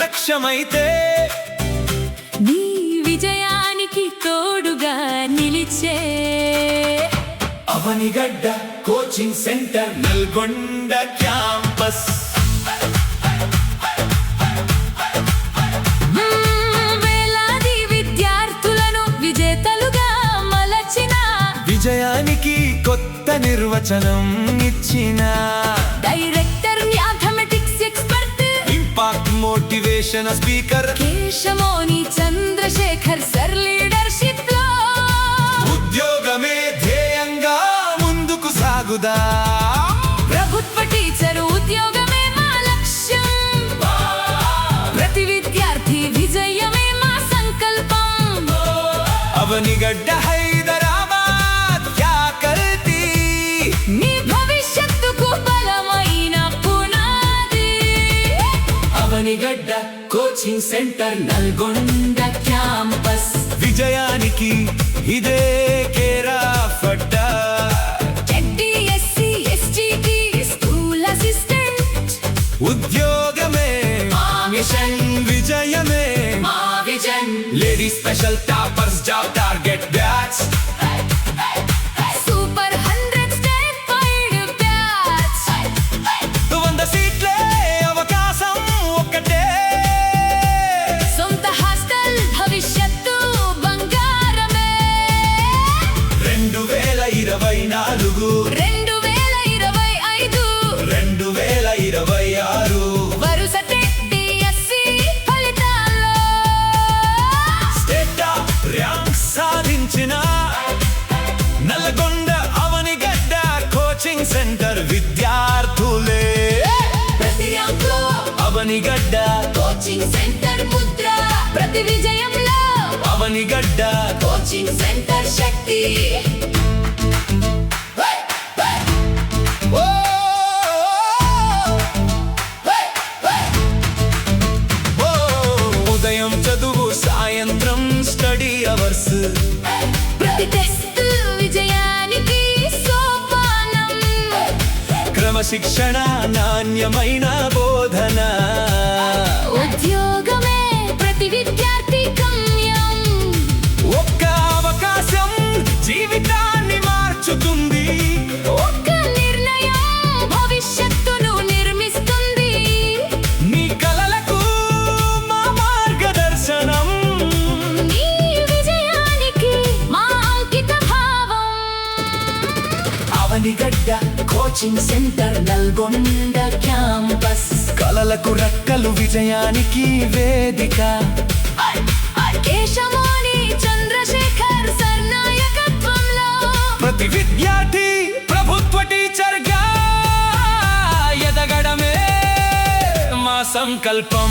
లక్ష్యమైతే నీ విజయానికి తోడుగా నిలిచే Avanigadda coaching centre Nalgonda campus. వేలాది విద్యార్థులను విజేతలుగా మలచిన విజయానికి కొత్త నిర్వచనం ఇచ్చిన director mathematics expert impact motivation speaker Keshamoni Chandrasekhar sir leadership లో ఉద్యోగమే ధ్యేయంగా ముందుకు సాగుదా. ప్రభుత్వ టీచర్ ఉద్యోగమే మా లక్ష్యం, ప్రతి విద్యార్థి విజయమే మా సంకల్పం. అవనిగడ్డ హైదరాబాద్ ఫ్యాకల్టీ మీ భవిష్యత్తుకు బలమైన పునాది. Avanigadda coaching centre Nalgonda campus. విజయానికి ఇదే కేరా ఫడ్డా. ఎస్టీ స్కూల్ అసిస్టెంట్ ఉద్యోగమే మా మిషన్, విజయమే మా vision. Ladies special toppers job target batch. Super 100 state wide batch. 100 సీట్లే అవకాశం ఒకటే. సొంత హాస్టల్ భవిష్యత్తు బంగారమే. 2024 2025 2026 వరుస DSC ఫలితాల్లో స్టేట్ ర్యాంక్ సాధించిన నల్గొండ అవనిగడ్డ కోచింగ్ సెంటర్ విద్యార్థులే. ప్రతి ర్యాంకులో అవనిగడ్డ కోచింగ్ సెంటర్ ముద్ర, ప్రతి విజయంలో అవనిగడ్డ కోచింగ్ సెంటర్ శక్తి. ఓ! ఓ! ఉదయం చదువు, సాయంత్రం స్టడీ అవర్స్. ప్రతి టెస్ట్ విజయానికి సోపానం. క్రమశిక్షణ, నాణ్యమైన బోధన. ఉద్యోగమే ప్రతి విద్యార్థి గమ్యం. ఒక్క అవకాశం జీవితాన్ని మార్చుతుంది. ఒక్క నిర్ణయం భవిష్యత్తును నిర్మిస్తుంది. నీ కలలకు మా మార్గదర్శనం. నీ విజయానికి మా అంకిత భావం. Avanigadda coaching centre Nalgonda campus. కలలకు రెక్కలు, విజయానికి వేదిక. కేశమోని చంద్రశేఖర్ సర్ నాయకత్వంలో ప్రతి విద్యార్థి ప్రభుత్వ టీచర్గా ఎదగడమే మా సంకల్పం.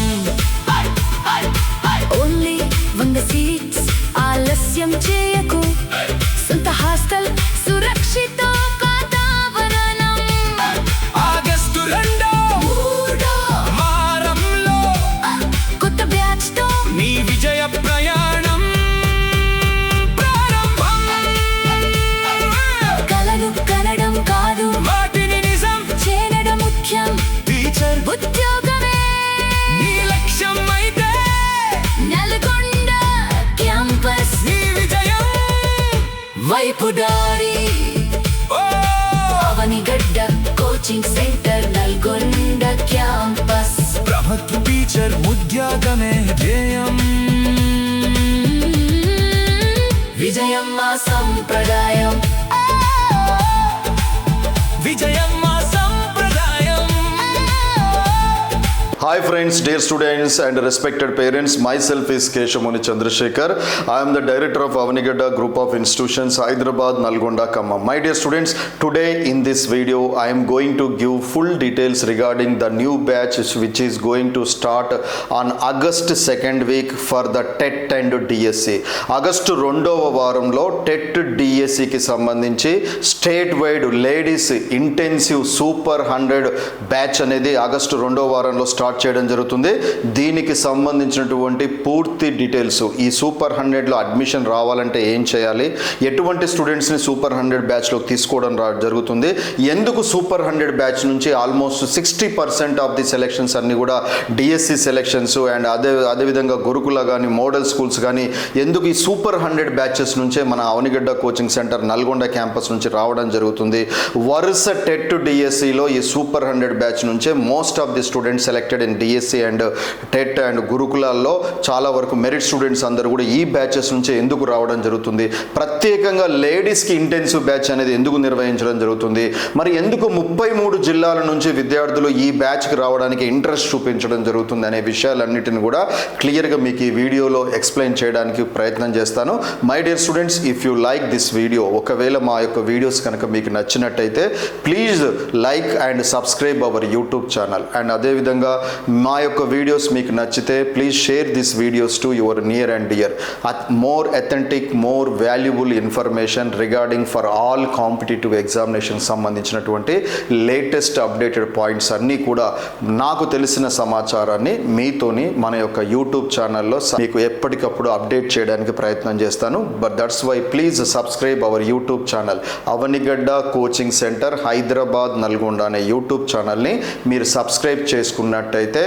ఓన్లీ 100 సీట్స్ ఆలస్యం చేయకు. సొంత హాస్టల్ సురక్షిత వాతావరణం. ఆగస్టు 2వ వారంలో కొత్త బ్యాచ్ తో నీ విజయ ప్రయాణం ప్రారంభం. కలలు కనడం కాదు, వాటిని నిజం చేరడం ముఖ్యం. టీచర్ ఉద్యోగమే నీ లక్ష్యం అయితే నల్గొండ క్యాంపస్ నీ విజయం వైపు దారి. ఓ! Avanigadda coaching centre Nalgonda campus. ప్రభుత్వ టీచర్ ఉద్యోగమే ధ్యేయం. విజయం మా సంప్రదాయం. విజయం మా సంప్రదాయం. Hi friends, dear students and respected parents, myself is Keshamoni Chandrasekhar. I am the director of Avanigadda Group of Institutions, Hyderabad, Nalgonda, Khammam. My dear students, today in this video I am going to give full details regarding the new batch which is going to start on August 2nd week for the TET and DSE. August 2వ వారంలో TET డిఎస్సికి సంబంధించి state wide ladies intensive super 100 batch అనేది August 2వ వారంలో start start చేయడం జరుగుతుంది. దీనికి సంబంధించినటువంటి పూర్తి డీటెయిల్స్, ఈ సూపర్ 100లో అడ్మిషన్ రావాలంటే ఏం చేయాలి, ఎటువంటి స్టూడెంట్స్ని సూపర్ 100 బ్యాచ్లోకి తీసుకోవడం జరుగుతుంది, ఎందుకు సూపర్ 100 బ్యాచ్ నుంచి ఆల్మోస్ట్ 60% ఆఫ్ ది సెలెక్షన్స్ అన్నీ కూడా డిఎస్సి సెలెక్షన్స్ అండ్ అదేవిధంగా గురుకుల కానీ మోడల్ స్కూల్స్ కానీ ఎందుకు ఈ సూపర్ 100 బ్యాచెస్ నుంచే మన Avanigadda coaching centre Nalgonda campus నుంచి రావడం జరుగుతుంది. వరుస టెట్ డిఎస్సిలో ఈ సూపర్ 100 బ్యాచ్ నుంచే most of the students selected in DSC and TET and గురుకులాల్లో చాలా వరకు మెరిట్ స్టూడెంట్స్ అందరూ కూడా ఈ బ్యాచెస్ నుంచే ఎందుకు రావడం జరుగుతుంది. ప్రత్యేకంగా లేడీస్కి ఇంటెన్సివ్ బ్యాచ్ అనేది ఎందుకు నిర్వహించడం జరుగుతుంది, మరి ఎందుకు 33 జిల్లాల నుంచి విద్యార్థులు ఈ బ్యాచ్కి రావడానికి ఇంట్రెస్ట్ చూపించడం జరుగుతుంది అనే విషయాలన్నిటిని కూడా క్లియర్గా మీకు ఈ వీడియోలో ఎక్స్ప్లెయిన్ చేయడానికి ప్రయత్నం చేస్తాను. My dear students, if you like this video, ఒకవేళ మా యొక్క వీడియోస్ కనుక మీకు నచ్చినట్టయితే please like and subscribe our YouTube channel. And అదేవిధంగా మా యొక్క వీడియోస్ మీకు నచ్చితే please share this videos to your near and dear. More authentic, more valuable information regarding for all competitive examination సంబంధించినటువంటి లేటెస్ట్ అప్డేటెడ్ పాయింట్స్ అన్నీ కూడా నాకు తెలిసిన సమాచారాన్ని మీతోని మన యొక్క యూట్యూబ్ ఛానల్లో మీకు ఎప్పటికప్పుడు అప్డేట్ చేయడానికి ప్రయత్నం చేస్తాను. But that's why please subscribe our YouTube channel Avanigadda coaching centre Hyderabad Nalgonda అనే యూట్యూబ్ ఛానల్ని మీరు సబ్స్క్రైబ్ చేసుకున్నట్టయితే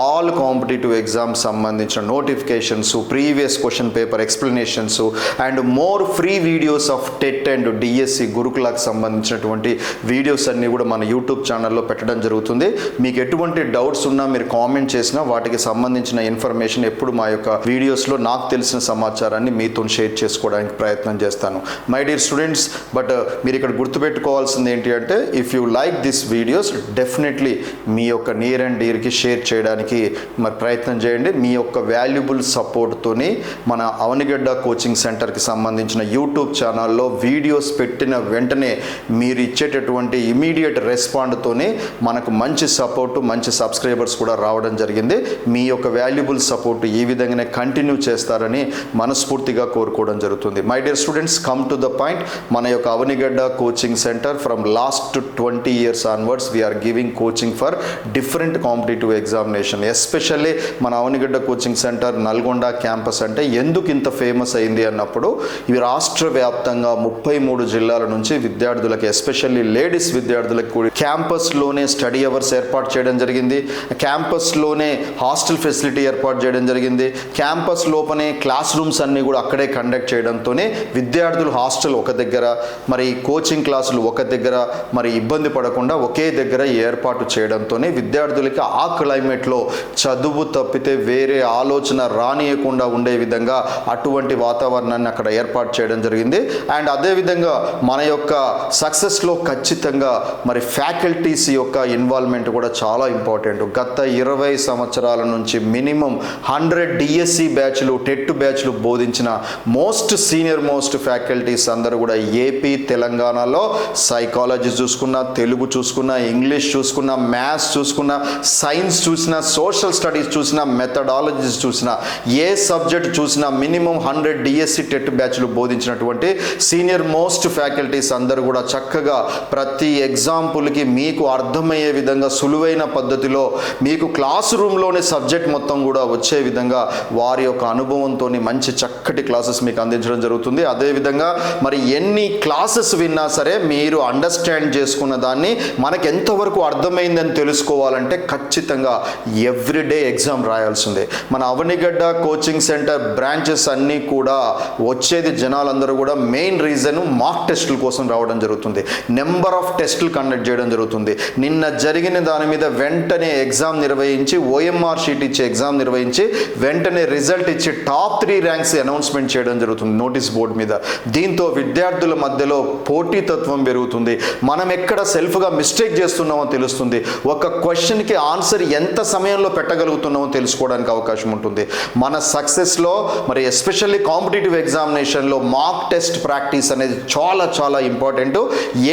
ఆల్ కాంపిటేటివ్ ఎగ్జామ్స్ సంబంధించిన notifications, previous question paper explanations and more free videos of TET and DSC గురుకులకు సంబంధించినటువంటి వీడియోస్ అన్నీ కూడా మన యూట్యూబ్ ఛానల్లో పెట్టడం జరుగుతుంది. మీకు ఎటువంటి డౌట్స్ ఉన్నా మీరు కామెంట్ చేసినా వాటికి సంబంధించిన ఇన్ఫర్మేషన్ ఎప్పుడు మా యొక్క వీడియోస్లో నాకు తెలిసిన సమాచారాన్ని మీతో షేర్ చేసుకోవడానికి ప్రయత్నం చేస్తాను. మై డియర్ స్టూడెంట్స్, బట్ మీరు ఇక్కడ గుర్తుపెట్టుకోవాల్సింది ఏంటి అంటే, if you like this videos definitely మీ యొక్క నియర్ అండ్ డియర్కి షేర్ చేయడానికి మరి ప్రయత్నం చేయండి. మీ యొక్క వాల్యుబుల్ సపోర్ట్తోని మన అవనిగడ్డ కోచింగ్ సెంటర్కి సంబంధించిన యూట్యూబ్ ఛానల్లో వీడియోస్ పెట్టిన వెంటనే మీరు ఇచ్చేటటువంటి ఇమీడియట్ రెస్పాండ్తోనే మనకు మంచి సపోర్టు, మంచి సబ్స్క్రైబర్స్ కూడా రావడం జరిగింది. మీ యొక్క వాల్యుబుల్ సపోర్ట్ ఈ విధంగానే కంటిన్యూ చేస్తారని మనస్ఫూర్తిగా కోరుకోవడం జరుగుతుంది. My dear students, come to the point. మన యొక్క Avanigadda coaching centre from last 20 years onwards we are giving coaching for different competitive examination. Especially మన Avanigadda coaching centre Nalgonda campus అంటే ఎందుకు ఇంత ఫేమస్ అయింది అన్నప్పుడు, ఇవి రాష్ట్ర వ్యాప్తంగా 33 జిల్లాల నుంచి విద్యార్థులకి, ఎస్పెషల్లీ లేడీస్ విద్యార్థులకు కూడా క్యాంపస్లోనే స్టడీ అవర్స్ ఏర్పాటు చేయడం జరిగింది. క్యాంపస్లోనే హాస్టల్ ఫెసిలిటీ ఏర్పాటు చేయడం జరిగింది. క్యాంపస్ లోపనే క్లాస్ రూమ్స్ అన్నీ కూడా అక్కడే కండక్ట్ చేయడంతోనే విద్యార్థులు హాస్టల్ ఒక దగ్గర, మరి కోచింగ్ క్లాసులు ఒక దగ్గర, మరి ఇబ్బంది పడకుండా ఒకే దగ్గర ఏర్పాటు చేయడంతోనే విద్యార్థులకి ఆ క్లైమేట్లో చదువు తప్పితే వేరే ఆలోచన రానియకుండా ఉండే విధంగా అటువంటి వాతావరణాన్ని అక్కడ ఏర్పాటు చేయడం జరిగింది. అండ్ అదేవిధంగా మన యొక్క సక్సెస్లో ఖచ్చితంగా మరి ఫ్యాకల్టీస్ యొక్క ఇన్వాల్వ్మెంట్ కూడా చాలా ఇంపార్టెంట్. గత 20 సంవత్సరాల నుంచి మినిమం 100 డిఎస్సి బ్యాచ్లు, టెట్ బ్యాచ్లు బోధించిన సీనియర్ మోస్ట్ ఫ్యాకల్టీస్ అందరూ కూడా ఏపీ, తెలంగాణలో సైకాలజీ చూసుకున్నా, తెలుగు చూసుకున్నా, ఇంగ్లీష్ చూసుకున్నా, మ్యాథ్స్ చూసుకున్నా, సైన్స్ చూసినా, సోషల్ స్టడీస్ చూసినా, మెథడాలజీస్ చూసినా, ఏ సబ్జెక్ట్ చూసినా మినిమం 100 డిఎస్సి టెట్ బ్యాచ్లు బోధించినటువంటి సీనియర్ మోస్ట్ ఫ్యాకల్టీస్ అందరూ కూడా చక్కగా ప్రతి ఎగ్జాంపుల్కి మీకు అర్థమయ్యే విధంగా సులువైన పద్ధతిలో మీకు క్లాస్ రూమ్లోనే సబ్జెక్ట్ మొత్తం కూడా వచ్చే విధంగా వారి యొక్క అనుభవంతో మంచి చక్కటి క్లాసెస్ మీకు అందించడం జరుగుతుంది. అదేవిధంగా మరి ఎన్ని క్లాసెస్ విన్నా సరే మీరు అండర్స్టాండ్ చేసుకున్న దాన్ని మనకు ఎంతవరకు అర్థమైందని తెలుసుకోవాలంటే ఖచ్చితంగా ఎవ్రీడే ఎగ్జామ్ రాయాల్సిందే. మన అవనిగడ్డ కోచింగ్ సెంటర్ బ్రాంచెస్ అన్నీ కూడా వచ్చేది జనాలందరూ కూడా మెయిన్ రీజన్ మాక్ టెస్టుల కోసం రావడం జరుగుతుంది. నెంబర్ ఆఫ్ టెస్టులు కండక్ట్ చేయడం జరుగుతుంది. నిన్న జరిగిన దాని మీద వెంటనే ఎగ్జామ్ నిర్వహించి, ఓఎంఆర్ షీట్ ఇచ్చి ఎగ్జామ్ నిర్వహించి వెంటనే రిజల్ట్ ఇచ్చి టాప్ 3 ర్యాంక్స్ అనౌన్స్మెంట్ చేయడం జరుగుతుంది నోటీస్ బోర్డు మీద. దీంతో విద్యార్థుల మధ్యలో పోటీతత్వం పెరుగుతుంది. మనం ఎక్కడ సెల్ఫ్గా మిస్టేక్ చేస్తున్నామో తెలుస్తుంది. ఒక క్వశ్చన్కి ఆన్సర్ ఎంత సమయంలో పెట్టగలుగుతున్నామో తెలుసుకోవడానికి అవకాశం ఉంటుంది. మన సక్సెస్లో మరి ఎస్పెషల్లీ కాంపిటేటివ్ ఎగ్జామినేషన్లో మాక్ టెస్ట్ ప్రాక్టీస్ అనేది చాలా చాలా ఇంపార్టెంట్.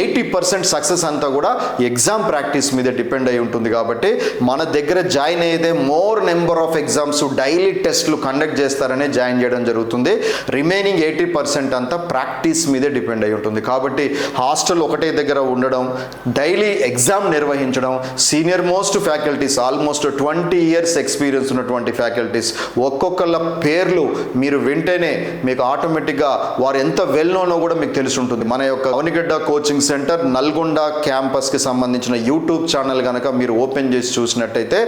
80% సక్సెస్ అంతా కూడా ఎగ్జామ్ ప్రాక్టీస్ మీద డిపెండ్ అయి ఉంటుంది. కాబట్టి మన దగ్గర జాయిన్ అయితే more number of exams, daily టెస్ట్లు కండక్ట్ చేస్తారనే జాయిన్ చేయడం జరుగుతుంది. రిమైనింగ్ 80% అంతా ప్రాక్టీస్ మీదే డిపెండ్ అయి ఉంటుంది. కాబట్టి హాస్టల్ ఒకటే దగ్గర ఉండడం, డైలీ ఎగ్జామ్ నిర్వహించడం, senior most faculties faculties, almost 20 years experience ఉన్నటువంటి ఫ్యాకల్టీస్. ఒక్కొక్కళ్ళ పేర్లు మీరు వింటేనే మీకు ఆటోమేటిక్గా వారు ఎంత వెల్ నోనో కూడా మీకు తెలిసి ఉంటుంది. మన యొక్క అవనిగడ్డ కోచింగ్ సెంటర్ నల్గొండ క్యాంపస్కి సంబంధించిన యూట్యూబ్ ఛానల్ కనుక మీరు ఓపెన్ చేసి చూసినట్టయితే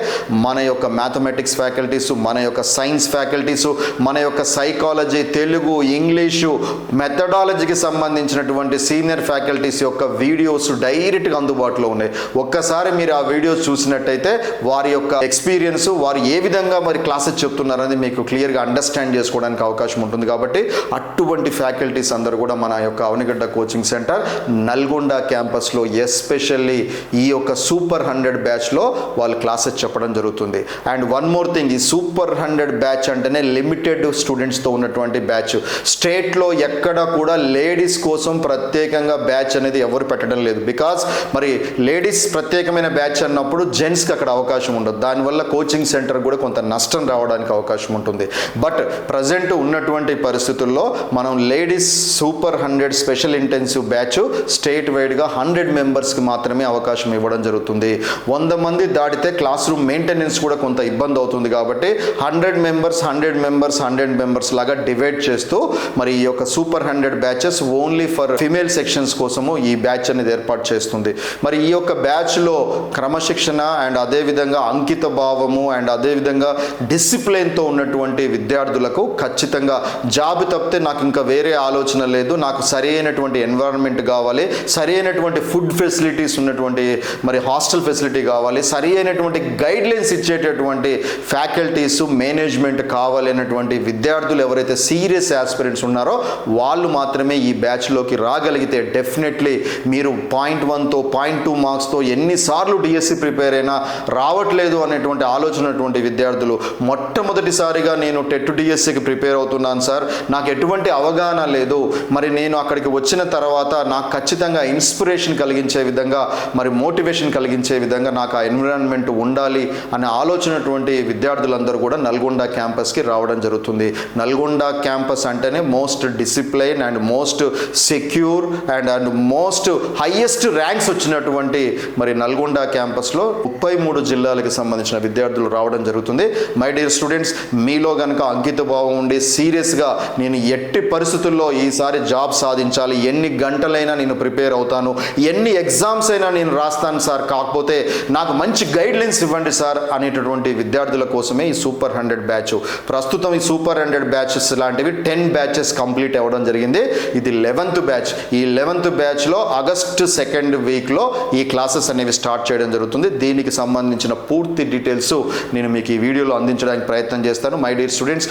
మన యొక్క మ్యాథమెటిక్స్ ఫ్యాకల్టీస్, మన యొక్క సైన్స్ ఫ్యాకల్టీస్, మన యొక్క సైకాలజీ, తెలుగు, ఇంగ్లీషు, మెథడాలజీకి సంబంధించినటువంటి సీనియర్ ఫ్యాకల్టీస్ యొక్క వీడియోస్ డైరెక్ట్గా అందుబాటులో ఉన్నాయి. ఒక్కసారి మీరు ఆ వీడియోస్ చూసినట్టయితే వారి యొక్క ఎక్స్పీరియన్స్, వారు ఏ విధంగా మరి క్లాసెస్ చెప్తున్నారనేది మీకు క్లియర్గా అండర్స్టాండ్ చేసుకోవడానికి అవకాశం ఉంటుంది. కాబట్టి అటువంటి ఫ్యాకల్టీస్ అందరూ కూడా మన యొక్క అవనిగడ్డ కోచింగ్ సెంటర్ నల్గొండ క్యాంపస్లో ఎస్పెషల్లీ ఈ యొక్క సూపర్ 100 బ్యాచ్లో వాళ్ళు క్లాసెస్ చెప్పడం జరుగుతుంది. అండ్ వన్ మోర్ థింగ్, ఈ సూపర్ 100 బ్యాచ్ అంటేనే లిమిటెడ్ స్టూడెంట్స్తో ఉన్నటువంటి బ్యాచ్. స్టేట్లో ఎక్కడ కూడా లేడీస్ కోసం ప్రత్యేకంగా బ్యాచ్ అనేది ఎవరు పెట్టడం లేదు. బికాజ్ మరి లేడీస్ ప్రత్యేకమైన బ్యాచ్ అన్నప్పుడు జెంట్స్కి అక్కడ అవకాశం ఉండదు. దానివల్ల కోచింగ్ సెంటర్ కూడా కొంత నష్టం రావడానికి అవకాశం ఉంటుంది. బట్ ప్రజెంట్ ఉన్నటువంటి పరిస్థితుల్లో మనం ladies super 100 special intensive batch state వైడ్గా 100 మెంబర్స్కి మాత్రమే అవకాశం ఇవ్వడం జరుగుతుంది. 100 మంది దాటితే క్లాస్ రూమ్ మెయింటెనెన్స్ కూడా కొంత ఇబ్బంది అవుతుంది. కాబట్టి 100 మెంబర్స్ లాగా డివైడ్ చేస్తూ మరి ఈ యొక్క super 100 batches only for female sections కోసము ఈ బ్యాచ్ అనేది ఏర్పాటు చేస్తుంది. మరి ఈ యొక్క బ్యాచ్లో క్రమశిక్షణ అండ్ అదేవిధంగా అంకిత భావము అండ్ అదేవిధంగా డిసిప్లిన్తో ఉన్నటువంటి విద్యార్థులకు ఖచ్చితంగా జాబ్ తప్పితే నాకు ఇంకా వేరే ఆలోచన లేదు, నాకు సరి అయినటువంటి ఎన్వైరన్మెంట్ కావాలి, సరి అయినటువంటి ఫుడ్ ఫెసిలిటీస్ ఉన్నటువంటి మరి హాస్టల్ ఫెసిలిటీ కావాలి, సరి అయినటువంటి గైడ్లైన్స్ ఇచ్చేటటువంటి ఫ్యాకల్టీస్, మేనేజ్మెంట్ కావాలి అన్నటువంటి విద్యార్థులు ఎవరైతే సీరియస్ ఆస్పిరెంట్స్ ఉన్నారో వాళ్ళు మాత్రమే ఈ బ్యాచ్లోకి రాగలిగితే డెఫినెట్లీ మీరు 0.1తో 0.2 మార్క్స్తో ఎన్నిసార్లు డిఎస్సి ప్రిపేర్ అయినా రావట్లేదు అనేటువంటి ఆలోచన ఉన్నటువంటి విద్యార్థులు మొట్టమొదటిసారిగా నేను టెట్ డిఎస్సికి ప్రిపేర్ అవుతున్నాను సార్, నాకు ఎటువంటి అవగాహన లేదు, మరి నేను అక్కడికి వచ్చిన తర్వాత నాకు ఖచ్చితంగా ఇన్స్పిరేషన్ కలిగించే విధంగా మరి మోటివేషన్ కలిగించే విధంగా నాకు ఆ ఎన్విరాన్మెంట్ ఉండాలి అనే ఆలోచనటువంటి విద్యార్థులందరూ కూడా నల్గొండ క్యాంపస్కి రావడం జరుగుతుంది. నల్గొండ క్యాంపస్ అంటేనే most discipline and most secure and most highest ranks వచ్చినటువంటి మరి నల్గొండ క్యాంపస్లో 33 జిల్లాలకు సంబంధించిన విద్యార్థులు రావడం జరుగుతుంది. మై డియర్ స్టూడెంట్స్, మీలో కనుక అంకిత భావం ఉండి సీరియస్గా నేను ఎట్టి పరిస్థితుల్లో ఈసారి జాబ్ సాధించాలి, ఎన్ని గంటలైనా నేను ప్రిపేర్ అవుతాను, ఎన్ని ఎగ్జామ్స్ అయినా నేను రాస్తాను సార్, కాకపోతే నాకు మంచి గైడ్లైన్స్ ఇవ్వండి సార్ అనేటటువంటి విద్యార్థుల కోసమే ఈ సూపర్ 100 బ్యాచ్. ప్రస్తుతం ఈ సూపర్ 100 బ్యాచెస్ లాంటివి 10 బ్యాచెస్ కంప్లీట్ అవ్వడం జరిగింది. ఇది 11th బ్యాచ్. ఈ 11th బ్యాచ్లో ఆగస్టు 2nd వీక్లో ఈ క్లాసెస్ అనేవి స్టార్ట్ చేయడం జరుగుతుంది. దీనికి సంబంధించిన పూర్తి డీటెయిల్స్ నేను మీకు ఈ వీడియోలో అందించడానికి ప్రయత్నం చేస్తాను. మై డియర్ స్టూడెంట్స్,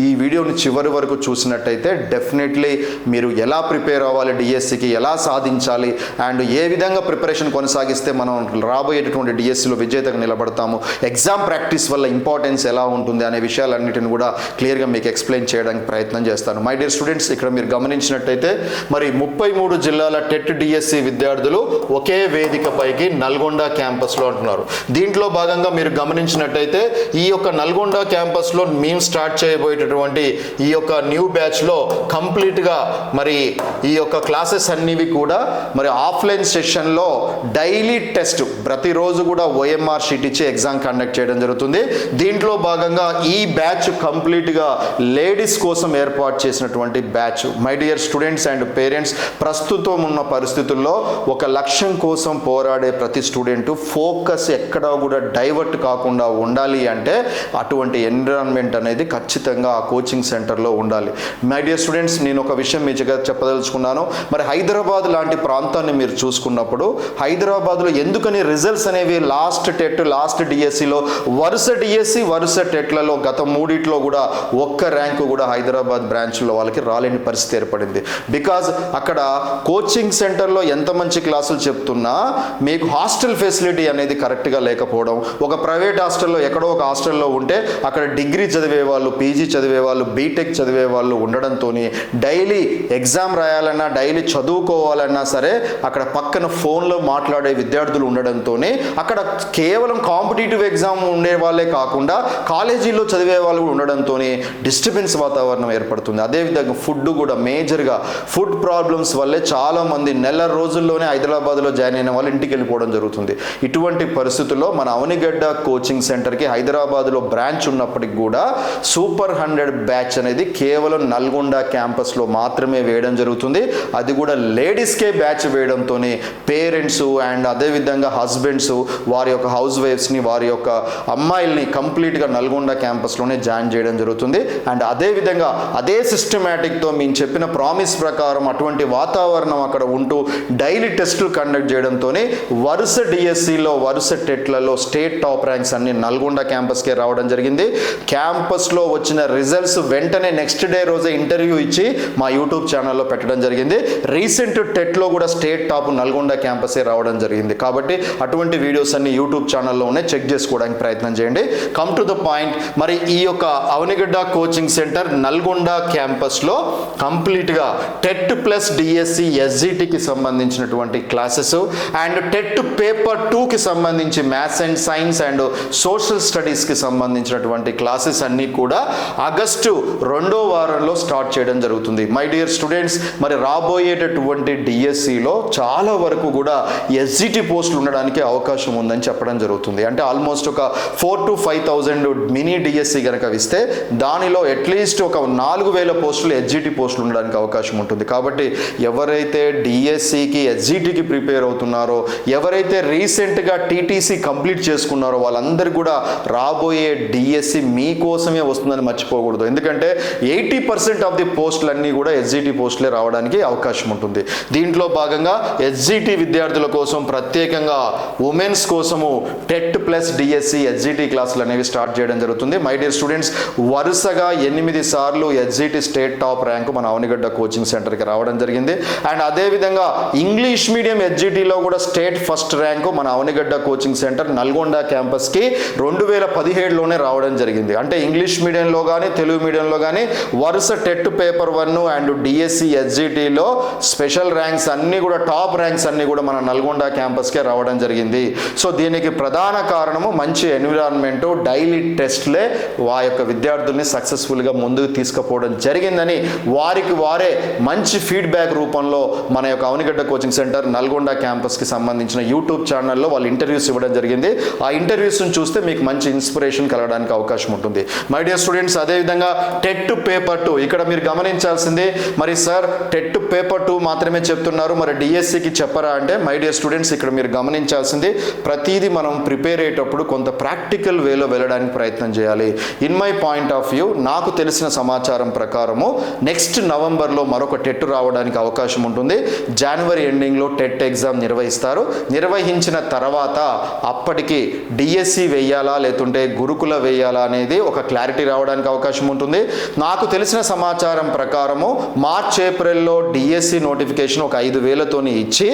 ఈ వీడియోని చివరి వరకు చూసినట్టయితే డెఫినెట్లీ మీరు ఎలా ప్రిపేర్ అవ్వాలి, డిఎస్సికి ఎలా సాధించాలి అండ్ ఏ విధంగా ప్రిపరేషన్ కొనసాగిస్తే మనం రాబోయేటటువంటి డిఎస్సిలో విజేతగా నిలబడతాము, ఎగ్జామ్ ప్రాక్టీస్ వల్ల ఇంపార్టెన్స్ ఎలా ఉంటుంది అనే విషయాలన్నిటిని కూడా క్లియర్గా మీకు ఎక్స్ప్లెయిన్ చేయడానికి ప్రయత్నం చేస్తాను. మై డియర్ స్టూడెంట్స్, ఇక్కడ మీరు గమనించినట్టయితే మరి 33 జిల్లాల టెట్ డిఎస్సి విద్యార్థులు ఒకే వేదిక పైకి నల్గొండ క్యాంపస్లో అంటున్నారు. దీంట్లో భాగంగా మీరు గమనించినట్టయితే ఈ యొక్క నల్గొండ క్యాంపస్లో మేము స్టార్ట్ చేయబోయేటటువంటి ఈ యొక్క న్యూ బ్యాచ్లో కంప్లీట్గా మరి ఈ యొక్క క్లాసెస్ అన్నివి కూడా మరి ఆఫ్లైన్ సెషన్లో డైలీ టెస్ట్ ప్రతిరోజు కూడా ఓఎంఆర్ షీట్ ఇచ్చి ఎగ్జామ్ కండక్ట్ చేయడం జరుగుతుంది. దీంట్లో భాగంగా ఈ బ్యాచ్ కంప్లీట్గా లేడీస్ కోసం ఏర్పాటు చేసినటువంటి batch. My dear students and parents, ప్రస్తుతం ఉన్న పరిస్థితుల్లో ఒక లక్ష్యం కోసం పోరాడే ప్రతి స్టూడెంట్ ఫోకస్ ఎక్కడా కూడా డైవర్ట్ కాకుండా ఉండాలి అంటే అటువంటి ఎన్విరాన్మెంట్ అనేది ఖచ్చితంగా ఆ కోచింగ్ సెంటర్లో ఉండాలి. మై డియర్ స్టూడెంట్స్, నేను ఒక విషయం మీ చెప్పదలుచుకున్నాను. మరి హైదరాబాద్ లాంటి ప్రాంతాన్ని మీరు చూసుకున్నప్పుడు హైదరాబాద్లో ఎందుకని రిజల్ట్స్ అనేవి లాస్ట్ టెట్ లాస్ట్ డిఎస్సిలో వరుస డిఎస్సి వరుస టెట్లలో గత 3 కూడా ఒక్క ర్యాంకు కూడా హైదరాబాద్ బ్రాంచ్లో వాళ్ళకి రాలేని పరిస్థితి ఏర్పడింది. బికాజ్ అక్కడ కోచింగ్ సెంటర్లో ఎంత మంచి క్లాసులు చెప్తున్నా మీకు హాస్టల్ ఫెసిలిటీ అనేది కరెక్ట్గా లేకపోవడం, ఒక ప్రైవేట్ హాస్టల్లో ఎక్కడో ఒక హాస్టల్లో ఉంటే అక్కడ డిగ్రీ చదివే వాళ్ళు, పీజీ చదివే వాళ్ళు, బీటెక్ చదివే వాళ్ళు ఉండడంతో డైలీ ఎగ్జామ్ రాయాలన్నా డైలీ చదువుకోవాలన్నా సరే అక్కడ పక్కన ఫోన్లో మాట్లాడే విద్యార్థులు ఉండడంతో అక్కడ కేవలం కాంపిటేటివ్ ఎగ్జామ్ ఉండే వాళ్ళే కాకుండా కాలేజీలో చదివే వాళ్ళు కూడా ఉండడంతో డిస్టర్బెన్స్ వాతావరణం ఏర్పడుతుంది. అదేవిధంగా ఫుడ్ కూడా మేజర్గా ఫుడ్ ప్రాబ్లమ్స్ వల్లే చాలామంది నెల రోజుల్లోనే హైదరాబాద్లో జాయిన్ అయిన వాళ్ళు ఇంటికి వెళ్ళిపోవడం జరుగుతుంది. ఇటువంటి పరిస్థితుల్లో మన అవనిగడ్డ కోచింగ్ సెంటర్కి హైదరాబాద్లో బ్రాంచ్ ఉన్నప్పటికి కూడా సూపర్ 100 బ్యాచ్ అనేది కేవలం నల్గొండ క్యాంపస్లో మాత్రమే వేయడం జరుగుతుంది. అది కూడా లేడీస్కే బ్యాచ్ వేయడంతో పేరెంట్స్ అండ్ అదేవిధంగా హస్బెండ్స్ వారి యొక్క హౌస్ వైఫ్స్ని వారి యొక్క అమ్మాయిల్ని కంప్లీట్గా నల్గొండ క్యాంపస్లోనే జాయిన్ చేయడం జరుగుతుంది. అండ్ అదేవిధంగా అదే సిస్టమేటిక్తో మేము చెప్పిన ప్రామిస్ ప్రకారం అటువంటి వాతావరణం అక్కడ ఉంటూ డైలీ టెస్టులు కండక్ట్ చేయడంతో వరుస డిఎస్సిలో వరుస టెట్లలో స్టేట్ టాప్ ర్యాంక్స్ అన్ని నల్గొండ క్యాంపస్కే రావడం జరిగింది. క్యాంపస్లో వచ్చిన రిజల్ట్స్ వెంటనే నెక్స్ట్ డే రోజే ఇంటర్వ్యూ ఇచ్చి మా యూట్యూబ్ ఛానల్లో పెట్టడం జరిగింది. రీసెంట్ టెట్లో కూడా స్టేట్ టాప్ నల్గొండ క్యాంపసే రావడం జరిగింది. కాబట్టి అటువంటి వీడియోస్ అన్ని యూట్యూబ్ ఛానల్లోనే చెక్ చేసుకోవడానికి ప్రయత్నం చేయండి. కమ్ టు ద పాయింట్, మరి ఈ యొక్క అవనిగడ్డ కోచింగ్ సెంటర్ నల్గొండ క్యాంపస్లో కంప్లీట్గా టెట్ ప్లస్ డిఎస్సి ఎస్జిటికి సంబంధించినటువంటి క్లాసెస్ అండ్ టెట్ పేపర్ 2కి సంబంధించి maths and science and social స్టడీస్కి సంబంధించినటువంటి క్లాసెస్ అన్నీ కూడా ఆగస్టు 2వ వారంలో స్టార్ట్ చేయడం జరుగుతుంది. మై డియర్ స్టూడెంట్స్, మరి రాబోయేటటువంటి డిఎస్సిలో చాలా వరకు కూడా ఎస్జిటి పోస్టులు ఉండడానికి అవకాశం ఉందని చెప్పడం జరుగుతుంది. అంటే ఆల్మోస్ట్ ఒక 4,000 to 5,000 మినీ డిఎస్సి కనుక ఇస్తే దానిలో అట్లీస్ట్ ఒక 4,000 పోస్టులు ఎస్జిటి పోస్టులు ఉండడానికి అవకాశం ఉంటుంది. కాబట్టి ఎవరైతే డిఎస్సికి ఎస్జిటికి ప్రిపేర్ అవుతున్నారో, ఎవరైతే రీసెంట్గా టీటీసీ కంప్లీట్ చేసుకున్నారో వాళ్ళందరూ కూడా రాబోయే డిఎస్సి మీకోసమే వస్తుందని మర్చిపోకూడదు. ఎందుకంటే 80% ఆఫ్ ది పోస్టులన్నీ కూడా ఎస్జిటి పోస్టులే రావడానికి అవకాశం ఉంటుంది. దీంట్లో భాగంగా ఎస్జిటి విద్యార్థుల కోసం ప్రత్యేకంగా ఉమెన్స్ కోసము టెట్ ప్లస్ డిఎస్సి ఎస్జిటి క్లాసులు అనేవి స్టార్ట్ చేయడం జరుగుతుంది. మై డియర్ స్టూడెంట్స్, వరుసగా 8 సార్లు ఎస్జిటి స్టేట్ టాప్ ర్యాంకు మన అవనిగడ్డ కోచింగ్ సెంటర్కి రావడం జరిగింది. అండ్ అదేవిధంగా ఇంగ్లీష్ మీడియం ఎస్జిటిలో కూడా స్టేట్ ఫస్ట్ ర్యాంకు మన అవనిగడ్డ కోచింగ్ సెంటర్ నల్గొండ క్యాంపస్కి 2017లోనే రావడం జరిగింది. అంటే ఇంగ్లీష్ మీడియంలో కానీ తెలుగు మీడియంలో కానీ వరుస టెట్ పేపర్ 1 అండ్ డిఎస్సి ఎస్జిటిలో స్పెషల్ ర్యాంక్స్ అన్నీ కూడా టాప్ ర్యాంక్స్ అన్నీ కూడా మన నల్గొండ క్యాంపస్కే రావడం జరిగింది. సో దీనికి ప్రధాన కారణము మంచి ఎన్విరాన్మెంట్, డైలీ టెస్ట్లే ఆ యొక్క విద్యార్థుల్ని సక్సెస్ఫుల్గా ముందుకు తీసుకుపోవడం జరిగిందని వారికి వారే మంచి ఫీడ్బ్యాక్ రూపంలో మన యొక్క అవనిగడ్డ కోచింగ్ సెంటర్ నల్గొండ క్యాంపస్కి సంబంధించిన యూట్యూబ్ ఛానల్లో వాళ్ళు ఇంటర్వ్యూస్ ఇవ్వడం జరిగింది. ఆ ఇంటర్వ్యూస్ని చూస్తే మీకు మంచి ఇన్స్పిరేషన్ కలగడానికి అవకాశం ఉంటుంది. మై డియర్ స్టూడెంట్స్, అదేవిధంగా టెట్ పేపర్ 2 ఇక్కడ మీరు గమనించాల్సింది, మరి సార్ టెట్ పేపర్ 2 మాత్రమే చెప్తున్నారు, మరి డిఎస్సికి చెప్పరా అంటే, మై డియర్ స్టూడెంట్స్ ఇక్కడ మీరు గమనించాల్సింది ప్రతిదీ మనం ప్రిపేర్ అయ్యేటప్పుడు కొంత ప్రాక్టికల్ వేలో వెళ్ళడానికి ప్రయత్నం చేయాలి. In my point of view, నాకు తెలిసిన సమాచారం ప్రకారము నెక్స్ట్ నవంబర్లో మరొక టెట్ రావడానికి అవకాశం ఉంటుంది. జనవరి ఎండింగ్లో టెట్ ఎగ్జామ్ నిర్వహిస్తారు. నిర్వహించిన తర్వాత అప్పటికి డిఎస్సి వేయాలా లేకుంటే గురుకుల వేయాలా అనేది ఒక క్లారిటీ రావడానికి అవకాశం ఉంటుంది. నాకు తెలిసిన సమాచారం ప్రకారము మార్చ్ ఏప్రిల్లో డిఎస్సి నోటిఫికేషన్ ఒక 5,000తోని ఇచ్చి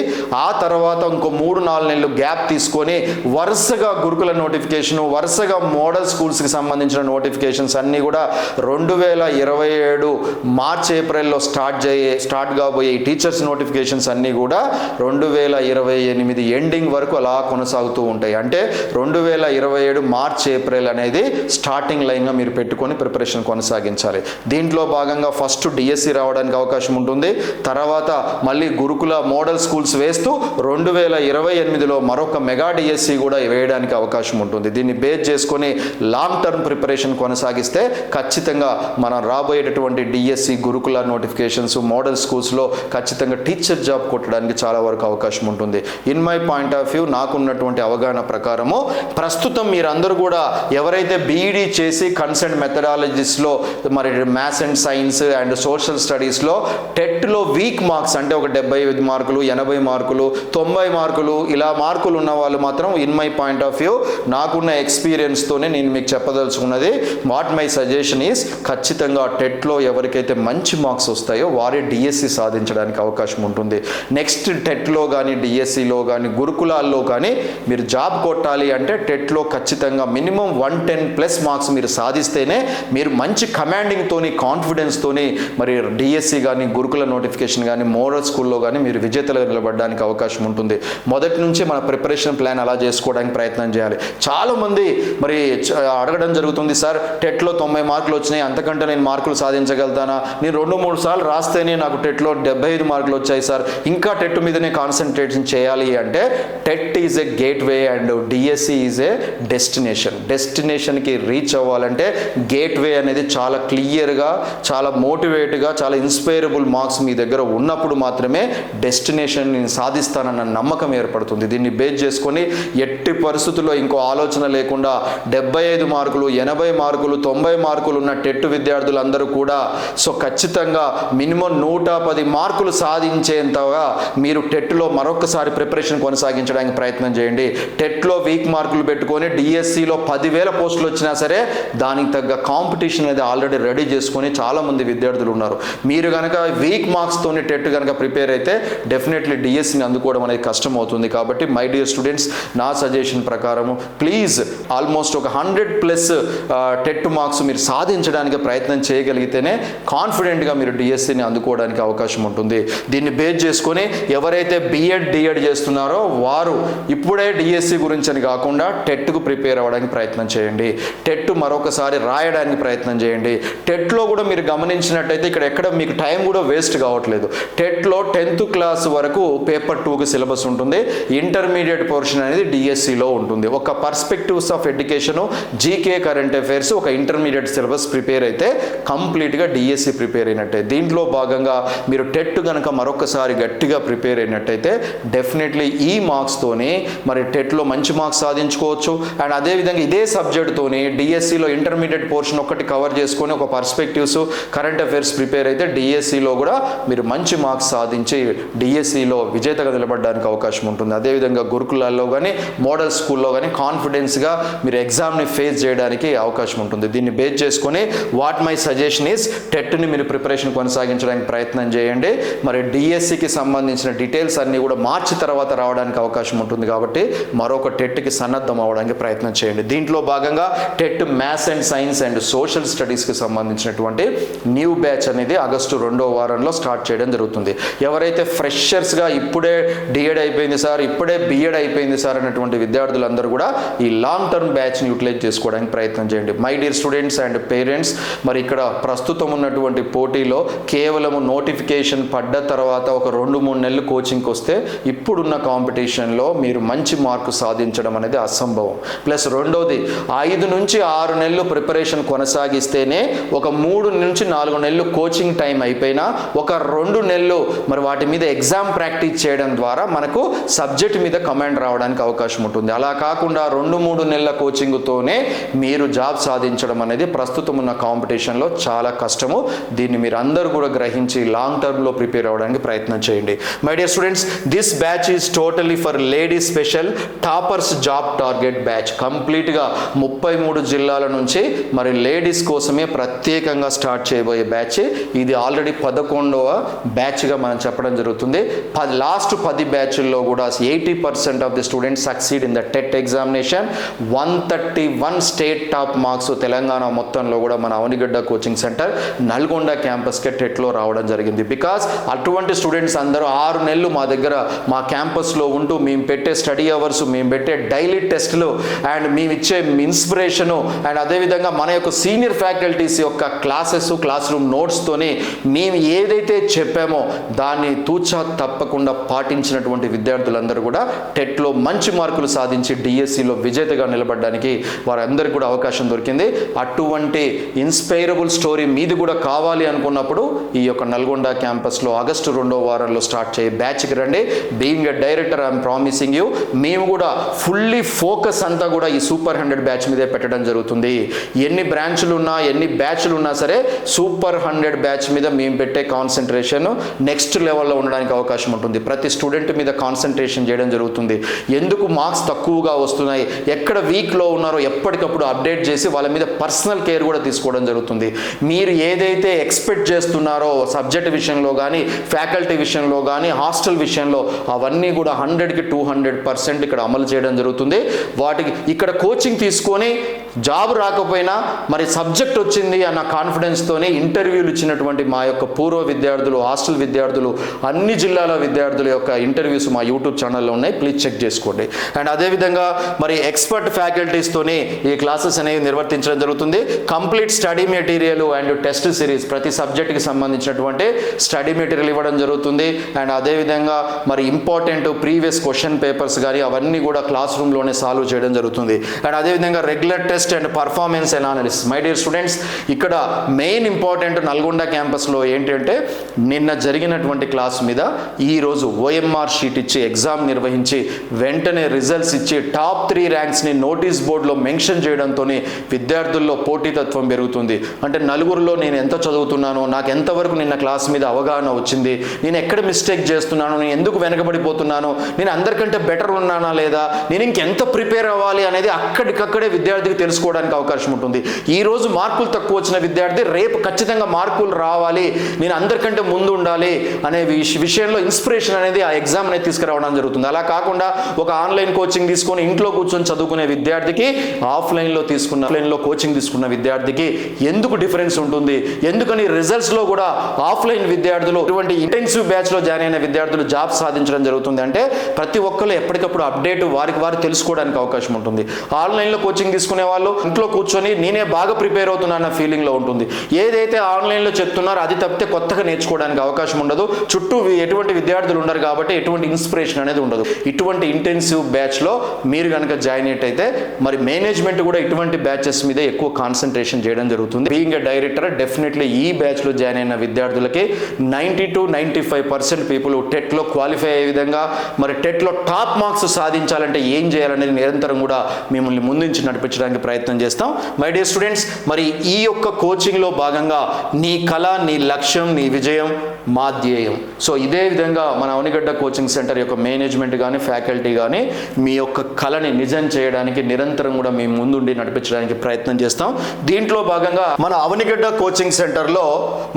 ఆ తర్వాత ఇంకో 3-4 నెలలు గ్యాప్ తీసుకొని వరుసగా గురుకుల నోటిఫికేషన్, వరుసగా మోడల్ స్కూల్స్కి సంబంధించిన నోటిఫికేషన్స్ అన్నీ కూడా 2027 మార్చ్ ఏప్రిల్లో స్టార్ట్ కాబోయే ఈ టీచర్స్ నోటిఫికేషన్స్ అన్నీ కూడా 2028 ఎండింగ్ వరకు అలా కొనసాగుతూ ఉంటాయి. అంటే 2027 మార్చ్ ఏప్రిల్ అనేది స్టార్టింగ్ లైన్గా మీరు పెట్టుకొని ప్రిపరేషన్ కొనసాగించాలి. దీంట్లో భాగంగా ఫస్ట్ డిఎస్సి రావడానికి అవకాశం ఉంటుంది. తర్వాత మళ్ళీ గురుకుల మోడల్ స్కూల్స్ వేస్తూ 2028లో మరొక మెగా డిఎస్సి కూడా వేయడానికి అవకాశం ఉంటుంది. దీన్ని బేస్ చేసుకొని లాంగ్ టర్మ్ ప్రిపరేషన్ కొనసాగిస్తే ఖచ్చితంగా మనం రాబోయేటటువంటి డిఎస్సి గురుకుల నోటిఫికేషన్స్ మోడల్ స్కూల్స్లో ఖచ్చితంగా టీచర్ జాబ్ కొట్టడానికి చాలా వరకు అవకాశం ఉంటుంది. In my point of view, నాకున్నటువంటి అవగాహన ప్రకారము ప్రస్తుతం మీరందరూ కూడా ఎవరైతే బీఈడీ చేసి కన్సెంట్ మెథడాలజీస్లో మరి maths and science and social స్టడీస్లో టెట్లో వీక్ మార్క్స్ అంటే ఒక 75 మార్కులు 80 మార్కులు 90 మార్కులు ఇలా మార్కులు ఉన్న వాళ్ళు మాత్రం in my point of view నాకున్న ఎక్స్పీరియన్స్తోనే నేను మీకు చెప్పదలుచుకున్నది, వాట్ మై సజెషన్ ఈస్ ఖచ్చితంగా టెట్లో ఎవరికైతే మంచి మార్క్స్ వస్తాయో వారే డిఎస్సి సాధించడానికి అవకాశం ఉంటుంది. నెక్స్ట్ టెట్లో కానీ డిఎస్సిలో కానీ గురుకులాల్లో కానీ మీరు జాబ్ కొట్టాలి అంటే టెట్లో ఖచ్చితంగా మినిమం 110+ మార్క్స్ మీరు సాధిస్తేనే మీరు మంచి కమాండింగ్తోని కాన్ఫిడెన్స్తోని మరి డిఎస్సి కానీ గురుకుల నోటిఫికేషన్ కానీ మోడల్ స్కూల్లో కానీ మీరు విజేతలుగా నిలబడడానికి అవకాశం ఉంటుంది. మొదటి నుంచి మన ప్రిపరేషన్ ప్లాన్ అలా చేసుకోవడానికి ప్రయత్నం చేయాలి. చాలామంది మరి అడగడం జరుగుతుంది, సార్ టెట్లో 90 మార్కులు వచ్చినాయి, అంతకంటే నేను మార్కులు సాధించగలుగుతానా, నేను 2-3 సార్లు రాస్తేనే నాకు టెట్లో 75 మార్కులు వచ్చాయి సార్, ఇంకా టెట్ మీదనే కాన్సన్ట్రేషన్ చేయాలి అంటే TET is a gateway and and DSC is a డెస్టినేషన్కి రీచ్ అవ్వాలంటే గేట్వే అనేది చాలా క్లియర్గా, చాలా మోటివేట్గా, చాలా ఇన్స్పైరబుల్ మార్క్స్ మీ దగ్గర ఉన్నప్పుడు మాత్రమే డెస్టినేషన్ని సాధిస్తానన్న నమ్మకం ఏర్పడుతుంది. దీన్ని బేస్ చేసుకొని ఎట్టి పరిస్థితుల్లో ఇంకో ఆలోచన లేకుండా 75 మార్కులు, 80 మార్కులు, 90 మార్కులు ఉన్న టెట్ విద్యార్థులందరూ కూడా ఖచ్చితంగా మినిమం 110 మార్కులు సాధించేంతగా మీరు టెట్లో మరొకసారి ప్రిపరేషన్ కొనసాగించడానికి ప్రయత్నం చేయండి. టెట్లో వీక్ మార్కులు పెట్టుకొని డిఎస్సిలో 10,000 పోస్టులు వచ్చినా సరే దానికి తగ్గ కాంపిటీషన్ అనేది ఆల్రెడీ రెడీ చేసుకొని చాలామంది విద్యార్థులు ఉన్నారు. మీరు కనుక వీక్ మార్క్స్తోని టెట్ కనుక ప్రిపేర్ అయితే డెఫినెట్లీ డిఎస్సిని అందుకోవడం అనేది కష్టం అవుతుంది. కాబట్టి మై డియర్ స్టూడెంట్స్, నా సజెషన్ ప్రకారము ప్లీజ్ ఆల్మోస్ట్ ఒక 100+ టెట్ మార్క్స్ మీరు సాధించడానికి ప్రయత్నం చేయగలిగితేనే కాన్ఫిడెంట్గా మీరు డిఎస్సిని అందుకోవడానికి అవకాశం ఉంటుంది. దీన్ని బేస్ చేసుకొని ఎవరైతే బిఎడ్ డిఎడ్ చేస్తున్నారో వారు ఇప్పుడే డిఎస్సి గురించి అని కాకుండా టెట్కు ప్రిపేర్ అవ్వడానికి ప్రయత్నం చేయండి. టెట్ మరొకసారి రాయడానికి ప్రయత్నం చేయండి. టెట్లో కూడా మీరు గమనించినట్టయితే ఇక్కడ ఎక్కడ మీకు టైం కూడా వేస్ట్ కావట్లేదు. టెట్లో 10th క్లాస్ వరకు పేపర్ 2కి సిలబస్ ఉంటుంది. ఇంటర్మీడియట్ పోర్షన్ అనేది డిఎస్సిలో ఉంటుంది. ఒక perspectives of education, GK, current affairs, ఒక ఇంటర్మీడియట్ సిలబస్ ప్రిపేర్ అయితే కంప్లీట్గా డిఎస్సి ప్రిపేర్ అయినట్టే. దీంట్లో భాగంగా మీరు టెట్ కనుక మరొకసారి గట్టిగా ప్రిపేర్ అయినట్టయితే డెఫినెట్లీ ఈ మార్క్స్తోని మరి టెట్లో మంచి మార్క్స్ సాధించుకోవచ్చు. అండ్ అదేవిధంగా ఇదే సబ్జెక్ట్తోని డిఎస్సిలో ఇంటర్మీడియట్ పోర్షన్ ఒకటి కవర్ చేసుకొని ఒక పర్స్పెక్టివ్స్, కరెంట్ అఫైర్స్ ప్రిపేర్ అయితే డిఎస్సిలో కూడా మీరు మంచి మార్క్స్ సాధించి డిఎస్సిలో విజేతగా నిలబడడానికి అవకాశం ఉంటుంది. అదేవిధంగా గురుకులాల్లో కానీ మోడల్ స్కూల్లో కానీ కాన్ఫిడెన్స్గా మీరు ఎగ్జామ్ని ఫేస్ చేయడానికి అవకాశం ఉంటుంది. దీన్ని బేస్ చేసుకొని వాట్ మై సజెషన్ ఈస్ టెట్ని మీరు ప్రిపరేషన్ కొనసాగించడానికి ప్రయత్నం చేయండి. మరి డిఎస్సికి సంబంధించిన డీటెయిల్స్ అన్నీ కూడా మార్చి తర్వాత రావడానికి అవకాశం ఉంటుంది. కాబట్టి మరొక టెట్కి సన్నద్ధం అవ్వడానికి ప్రయత్నం చేయండి. దీంట్లో భాగంగా TET maths and science and social స్టడీస్కి సంబంధించినటువంటి న్యూ బ్యాచ్ అనేది ఆగస్టు 2వ వారంలో స్టార్ట్ చేయడం జరుగుతుంది. ఎవరైతే ఫ్రెషర్స్గా ఇప్పుడే డిఎడ్ అయిపోయింది సార్, ఇప్పుడే బిఎడ్ అయిపోయింది సార్ అన్నటువంటి విద్యార్థులందరూ కూడా ఈ లాంగ్ టర్మ్ బ్యాచ్ని యూటిలైజ్ చేసుకోవడానికి ప్రయత్నం చేయండి. My dear students and parents, మరి ఇక్కడ ప్రస్తుతం ఉన్నటువంటి పోటీలో కేవలము నోటిఫికేషన్ పడ్డ తర్వాత ఒక 2-3 నెలలు కోచింగ్కి వస్తే ఇప్పుడున్న కాంపిటీషన్లో మీరు మంచి మార్కు సాధించడం అనేది అసంభవం. ప్లస్ రెండోది 5 నుంచి 6 నెలలు ప్రిపరేషన్ కొనసాగిస్తేనే ఒక 3 నుంచి 4 నెలలు కోచింగ్ టైం అయిపోయినా ఒక 2 నెలలు మరి వాటి మీద ఎగ్జామ్ ప్రాక్టీస్ చేయడం ద్వారా మనకు సబ్జెక్ట్ మీద కమాండ్ రావడానికి అవకాశం ఉంటుంది. అలా కాకుండా 2-3 నెలల కోచింగ్తోనే మీరు జాబ్ సాధించడం అనేది ప్రస్తుతం ఉన్న కాంపిటీషన్లో చాలా కష్టము. దీన్ని మీరు అందరూ కూడా గ్రహించి లాంగ్ టర్మ్లో ప్రిపేర్ అవ్వడానికి ప్రయత్నం చేయండి. My dear students, this batch is totally for ladies special toppers job target batch. కంప్లీట్గా 33 జిల్లాల నుంచి మరి లేడీస్ కోసమే ప్రత్యేకంగా స్టార్ట్ చేయబోయే బ్యాచ్ ఇది. ఆల్రెడీ 11వ బ్యాచ్గా మనం చెప్పడం జరుగుతుంది. లాస్ట్ 10 బ్యాచ్ల్లో కూడా 80% of the students succeed in the TET examination. 131 state top marks Telangana మొత్తంలో కూడా మన అవనిగడ్డ కోచింగ్ సెంటర్ నల్గొండ క్యాంపస్కే టెట్లో రావడం జరిగింది. బికాస్ అటువంటి స్టూడెంట్స్ అందరూ 6 నెలలు మా దగ్గర మా క్యాంపస్లో ఉంటూ మేము పెట్టే స్టడీ అవర్స్, మేము పెట్టే డైలీ టెస్టులు అండ్ మేము ఇచ్చే ఇన్స్పిరేషను అండ్ అదేవిధంగా మన యొక్క సీనియర్ ఫ్యాకల్టీస్ యొక్క క్లాస్ రూమ్ నోట్స్తోని మేము ఏదైతే చెప్పామో దాన్ని తూచా తప్పకుండా పాటించినటువంటి విద్యార్థులందరూ కూడా టెట్లో మంచి మార్కులు సాధించి డిఎస్సిలో విజేతగా నిలబడడానికి వారందరికీ కూడా అవకాశం దొరికింది. అటువంటి ఇన్స్పైరబుల్ స్టోరీ మీది కూడా కావాలి అనుకున్నప్పుడు ఈ యొక్క నల్గొండ క్యాంపస్లో ఆగస్టు 2వ వారంలో స్టార్ట్ చేయ బ్యాచ్కి రండి. Being a director I'm promising you, మేము కూడా ఫుల్లీ ఫోకస్ అంతా కూడా ఈ సూపర్ 100 బ్యాచ్ మీదే పెట్టడం జరుగుతుంది. ఎన్ని బ్రాంచ్లు ఉన్నా, ఎన్ని బ్యాచ్లు ఉన్నా సరే సూపర్ 100 బ్యాచ్ మీద మేము పెట్టే కాన్సన్ట్రేషన్ నెక్స్ట్ లెవెల్లో ఉండడానికి అవకాశం ఉంటుంది. ప్రతి స్టూడెంట్ మీద కాన్సన్ట్రేషన్ చేయడం జరుగుతుంది. ఎందుకు మార్క్స్ తక్కువగా వస్తున్నాయి, ఎక్కడ వీక్లో ఉన్నారో ఎప్పటికప్పుడు అప్డేట్ చేసి వాళ్ళ మీద పర్సనల్ కేర్ కూడా తీసుకోవడం జరుగుతుంది. మీరు ఏదైతే ఎక్స్పెక్ట్ చేస్తున్నారో సబ్జెక్ట్ విషయంలో కానీ, ఫ్యాకల్టీ విషయంలో కానీ, హాస్టల్ విషయంలో అవన్నీ కూడా 100కి 200% ఇక్కడ అమలు చేయడం జరుగుతుంది. వాటికి ఇక్కడ కోచింగ్ తీసుకొని జాబ్ రాకపోయినా మరి సబ్జెక్ట్ వచ్చింది అన్న కాన్ఫిడెన్స్తోనే ఇంటర్వ్యూలు ఇచ్చినటువంటి మా యొక్క పూర్వ విద్యార్థులు, హాస్టల్ విద్యార్థులు, అన్ని జిల్లాల విద్యార్థుల యొక్క ఇంటర్వ్యూస్ మా యూట్యూబ్ ఛానల్లో ఉన్నాయి, ప్లీజ్ చెక్ చేసుకోండి. అండ్ అదేవిధంగా మరి ఎక్స్పర్ట్ ఫ్యాకల్టీస్తోనే ఈ క్లాసెస్ అనేవి నిర్వర్తించడం జరుగుతుంది. Complete study material and test series ప్రతి సబ్జెక్ట్కి సంబంధించినటువంటి స్టడీ మెటీరియల్ ఇవ్వడం జరుగుతుంది. అండ్ అదేవిధంగా మరి ఇంపార్టెంట్ ప్రీవియస్ క్వశ్చన్ పేపర్స్ కానీ అవన్నీ కూడా కూడా క్లాస్ రూమ్లోనే సాల్వ్ చేయడం జరుగుతుంది. అండ్ అదేవిధంగా regular test and performance analysis. My dear students, ఇక్కడ మెయిన్ ఇంపార్టెంట్ నల్గొండ క్యాంపస్లో ఏంటంటే నిన్న జరిగినటువంటి క్లాస్ మీద ఈరోజు OMR షీట్ ఇచ్చి ఎగ్జామ్ నిర్వహించి వెంటనే రిజల్ట్స్ ఇచ్చి టాప్ 3 ర్యాంక్స్ని నోటీస్ బోర్డులో మెన్షన్ చేయడంతో విద్యార్థుల్లో పోటీతత్వం పెరుగుతుంది. అంటే నలుగురిలో నేను ఎంత చదువుతున్నానో, నాకు ఎంతవరకు నిన్న క్లాస్ మీద అవగాహన వచ్చింది, నేను ఎక్కడ మిస్టేక్ చేస్తున్నాను, నేను ఎందుకు వెనకబడిపోతున్నాను, నేను అందరికంటే బెటర్ ఉన్నానా లేదా, నేను ఇంకెంత ప్రిపేర్ అవ్వాలి అనేది అక్కడికక్కడే విద్యార్థికి తెలుసుకోవడానికి అవకాశం ఉంటుంది. ఈరోజు మార్కులు తక్కువ వచ్చిన విద్యార్థి రేపు ఖచ్చితంగా మార్కులు రావాలి, నేను అందరికంటే ముందు ఉండాలి అనే విషయంలో ఇన్స్పిరేషన్ అనేది ఆ ఎగ్జామ్ అనేది తీసుకురావడం జరుగుతుంది. అలా కాకుండా ఒక ఆన్లైన్ కోచింగ్ తీసుకొని ఇంట్లో కూర్చొని చదువుకునే విద్యార్థికి ఆఫ్లైన్లో కోచింగ్ తీసుకున్న విద్యార్థికి ఎందుకు డిఫరెన్స్ ఉంటుంది, ఎందుకని రిజల్ట్స్లో కూడా ఆఫ్లైన్ విద్యార్థులు ఇటువంటి ఇంటెన్సివ్ బ్యాచ్లో జాయిన్ అయిన విద్యార్థులు జాబ్ సాధించడం జరుగుతుంది. అంటే ప్రతి ఒక్కరు ఎప్పటికప్పుడు అప్డేట్ వారికి వారు తెలుసుకోవడానికి అవకాశం ఉంటుంది. ఆన్లైన్లో కోచింగ్ తీసుకునే వాళ్ళు ఇంట్లో కూర్చొని నేనే బాగా ప్రిపేర్ అవుతున్నా అన్న ఫీలింగ్లో ఉంటుంది. ఏదైతే ఆన్లైన్లో చెప్తున్నారో అది తప్పితే కొత్తగా నేర్చుకోవడానికి అవకాశం ఉండదు. చుట్టూ ఎటువంటి విద్యార్థులు ఉండరు కాబట్టి ఎటువంటి ఇన్స్పిరేషన్ అనేది ఉండదు. ఇటువంటి ఇంటెన్సివ్ బ్యాచ్లో మీరు కనుక జాయిన్ అయ్యేటైతే మరి మేనేజ్మెంట్ కూడా ఇటువంటి బ్యాచెస్ మీద ఎక్కువ కాన్సన్ట్రేషన్ చేయడం జరుగుతుంది. బీయింగ్ ఎ డైరెక్టర్ డెఫినెట్లీ ఈ బ్యాచ్లో జాయిన్ అయిన విద్యార్థులకి 90 to 95% పీపుల్ టెట్లో క్వాలిఫై అయ్యే విధంగా, మరి టెట్లో టాప్ మార్క్స్ సాధించాలంటే ఏం చేయాలనేది నిరంతరం కూడా మిమ్మల్ని ముందుంచి నడిపించడానికి ప్రయత్నం చేస్తాం. మై డియర్ స్టూడెంట్స్, మరి ఈ యొక్క కోచింగ్లో భాగంగా నీ కళ, నీ లక్ష్యం, నీ విజయం మా ధ్యేయం. సో ఇదే విధంగా మన అవనిగడ్డ కోచింగ్ సెంటర్ యొక్క మేనేజ్మెంట్ కానీ ఫ్యాకల్టీ కానీ మీ యొక్క కళని నిజం చేయడానికి నిరంతరం కూడా మేము ముందుండి నడిపించడానికి ప్రయత్నం చేస్తాం. దీంట్లో భాగంగా మన అవనిగడ్డ కోచింగ్ సెంటర్లో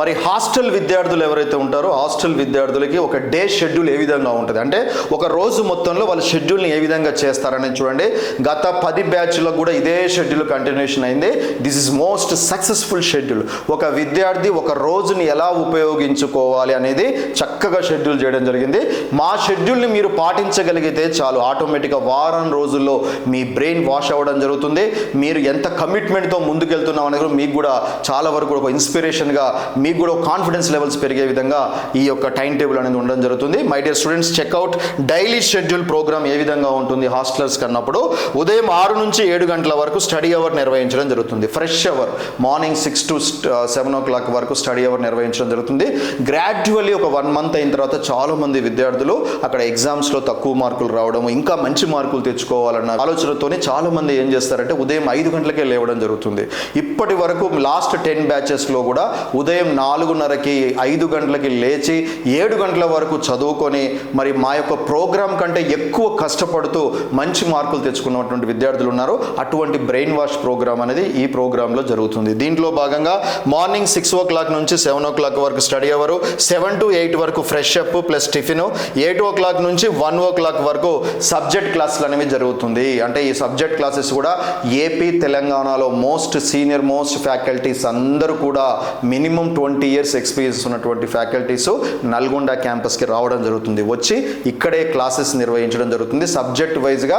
మరి హాస్టల్ విద్యార్థులు ఎవరైతే ఉంటారో హాస్టల్ విద్యార్థులకి ఒక డే షెడ్యూల్ ఏ విధంగా ఉంటుంది అంటే ఒక రోజు మొత్తంలో వాళ్ళ షెడ్యూల్ని ఏ విధంగా చేస్తారనేది చూడండి. గత 10 బ్యాచ్లో కూడా ఇదే షెడ్యూల్ కంటిన్యూషన్ అయింది. This is most successful schedule. ఒక విద్యార్థి ఒక రోజుని ఎలా ఉపయోగించుకోవాలి అనేది చక్కగా షెడ్యూల్ చేయడం జరిగింది. మా షెడ్యూల్ని మీరు పాటించగలిగితే చాలు, ఆటోమేటిక్గా వారం రోజుల్లో మీ బ్రెయిన్ వాష్ అవ్వడం జరుగుతుంది. మీరు ఎంత కమిట్మెంట్తో ముందుకెళ్తున్నాం అనేది మీకు కూడా చాలా వరకు ఒక ఇన్స్పిరేషన్గా, మీకు కూడా కాన్ఫిడెన్స్ లెవెల్స్ పెరిగే విధంగా ఈ యొక్క టైం టేబుల్ అనేది ఉండడం జరుగుతుంది. My dear students, check out daily schedule programme ఏ విధంగా ఉంటుంది హాస్టల్స్ కన్నప్పుడు ఉదయం 6 నుంచి 7 గంటల వరకు స్టడీ అవర్ నిర్వహించడం జరుగుతుంది. Fresh hour morning 6 to 7 o'clock వరకు స్టడీ అవర్ నిర్వహించడం జరుగుతుంది. గ్రాడ్యువల్లీ ఒక 1 month అయిన తర్వాత చాలామంది విద్యార్థులు అక్కడ ఎగ్జామ్స్లో తక్కువ మార్కులు రావడం, ఇంకా మంచి మార్కులు తెచ్చుకోవాలన్న ఆలోచనతోనే చాలామంది ఏం చేస్తారంటే ఉదయం 5 గంటలకే లేవడం జరుగుతుంది. ఇప్పటి వరకు లాస్ట్ 10 బ్యాచెస్లో కూడా ఉదయం 4:30కి 5 గంటలకి లేచి 7 గంటల వరకు చదువుకొని మరి మా యొక్క ప్రోగ్రామ్ కంటే ఎక్కువ కష్టపడుతూ మంచి మార్కులు తెచ్చుకున్నటువంటి విద్యార్థులు ఉన్నారు. అటువంటి బ్రెయిన్ వాష్ ప్రోగ్రామ్ అనేది ఈ ప్రోగ్రాంలో జరుగుతుంది. దీంట్లో భాగంగా మార్నింగ్ 6 o'clock నుంచి 7 o'clock వరకు స్టడీ అవరు, 7 to 8 వరకు fresh up plus tiffin, 8 o'clock నుంచి 1 o'clock వరకు సబ్జెక్ట్ క్లాసులు అనేవి జరుగుతుంది. అంటే ఈ సబ్జెక్ట్ క్లాసెస్ కూడా ఏపీ తెలంగాణలో సీనియర్ మోస్ట్ ఫ్యాకల్టీస్ అందరూ కూడా మినిమం 20 years ఎక్స్పీరియన్స్ ఉన్నటువంటి ఫ్యాకల్టీస్ నల్గొండ క్యాంపస్కి రావడం జరుగుతుంది. వచ్చి ఇక్కడే క్లాసెస్ నిర్వహించడం జరుగుతుంది. సబ్జెక్ట్ వైజ్గా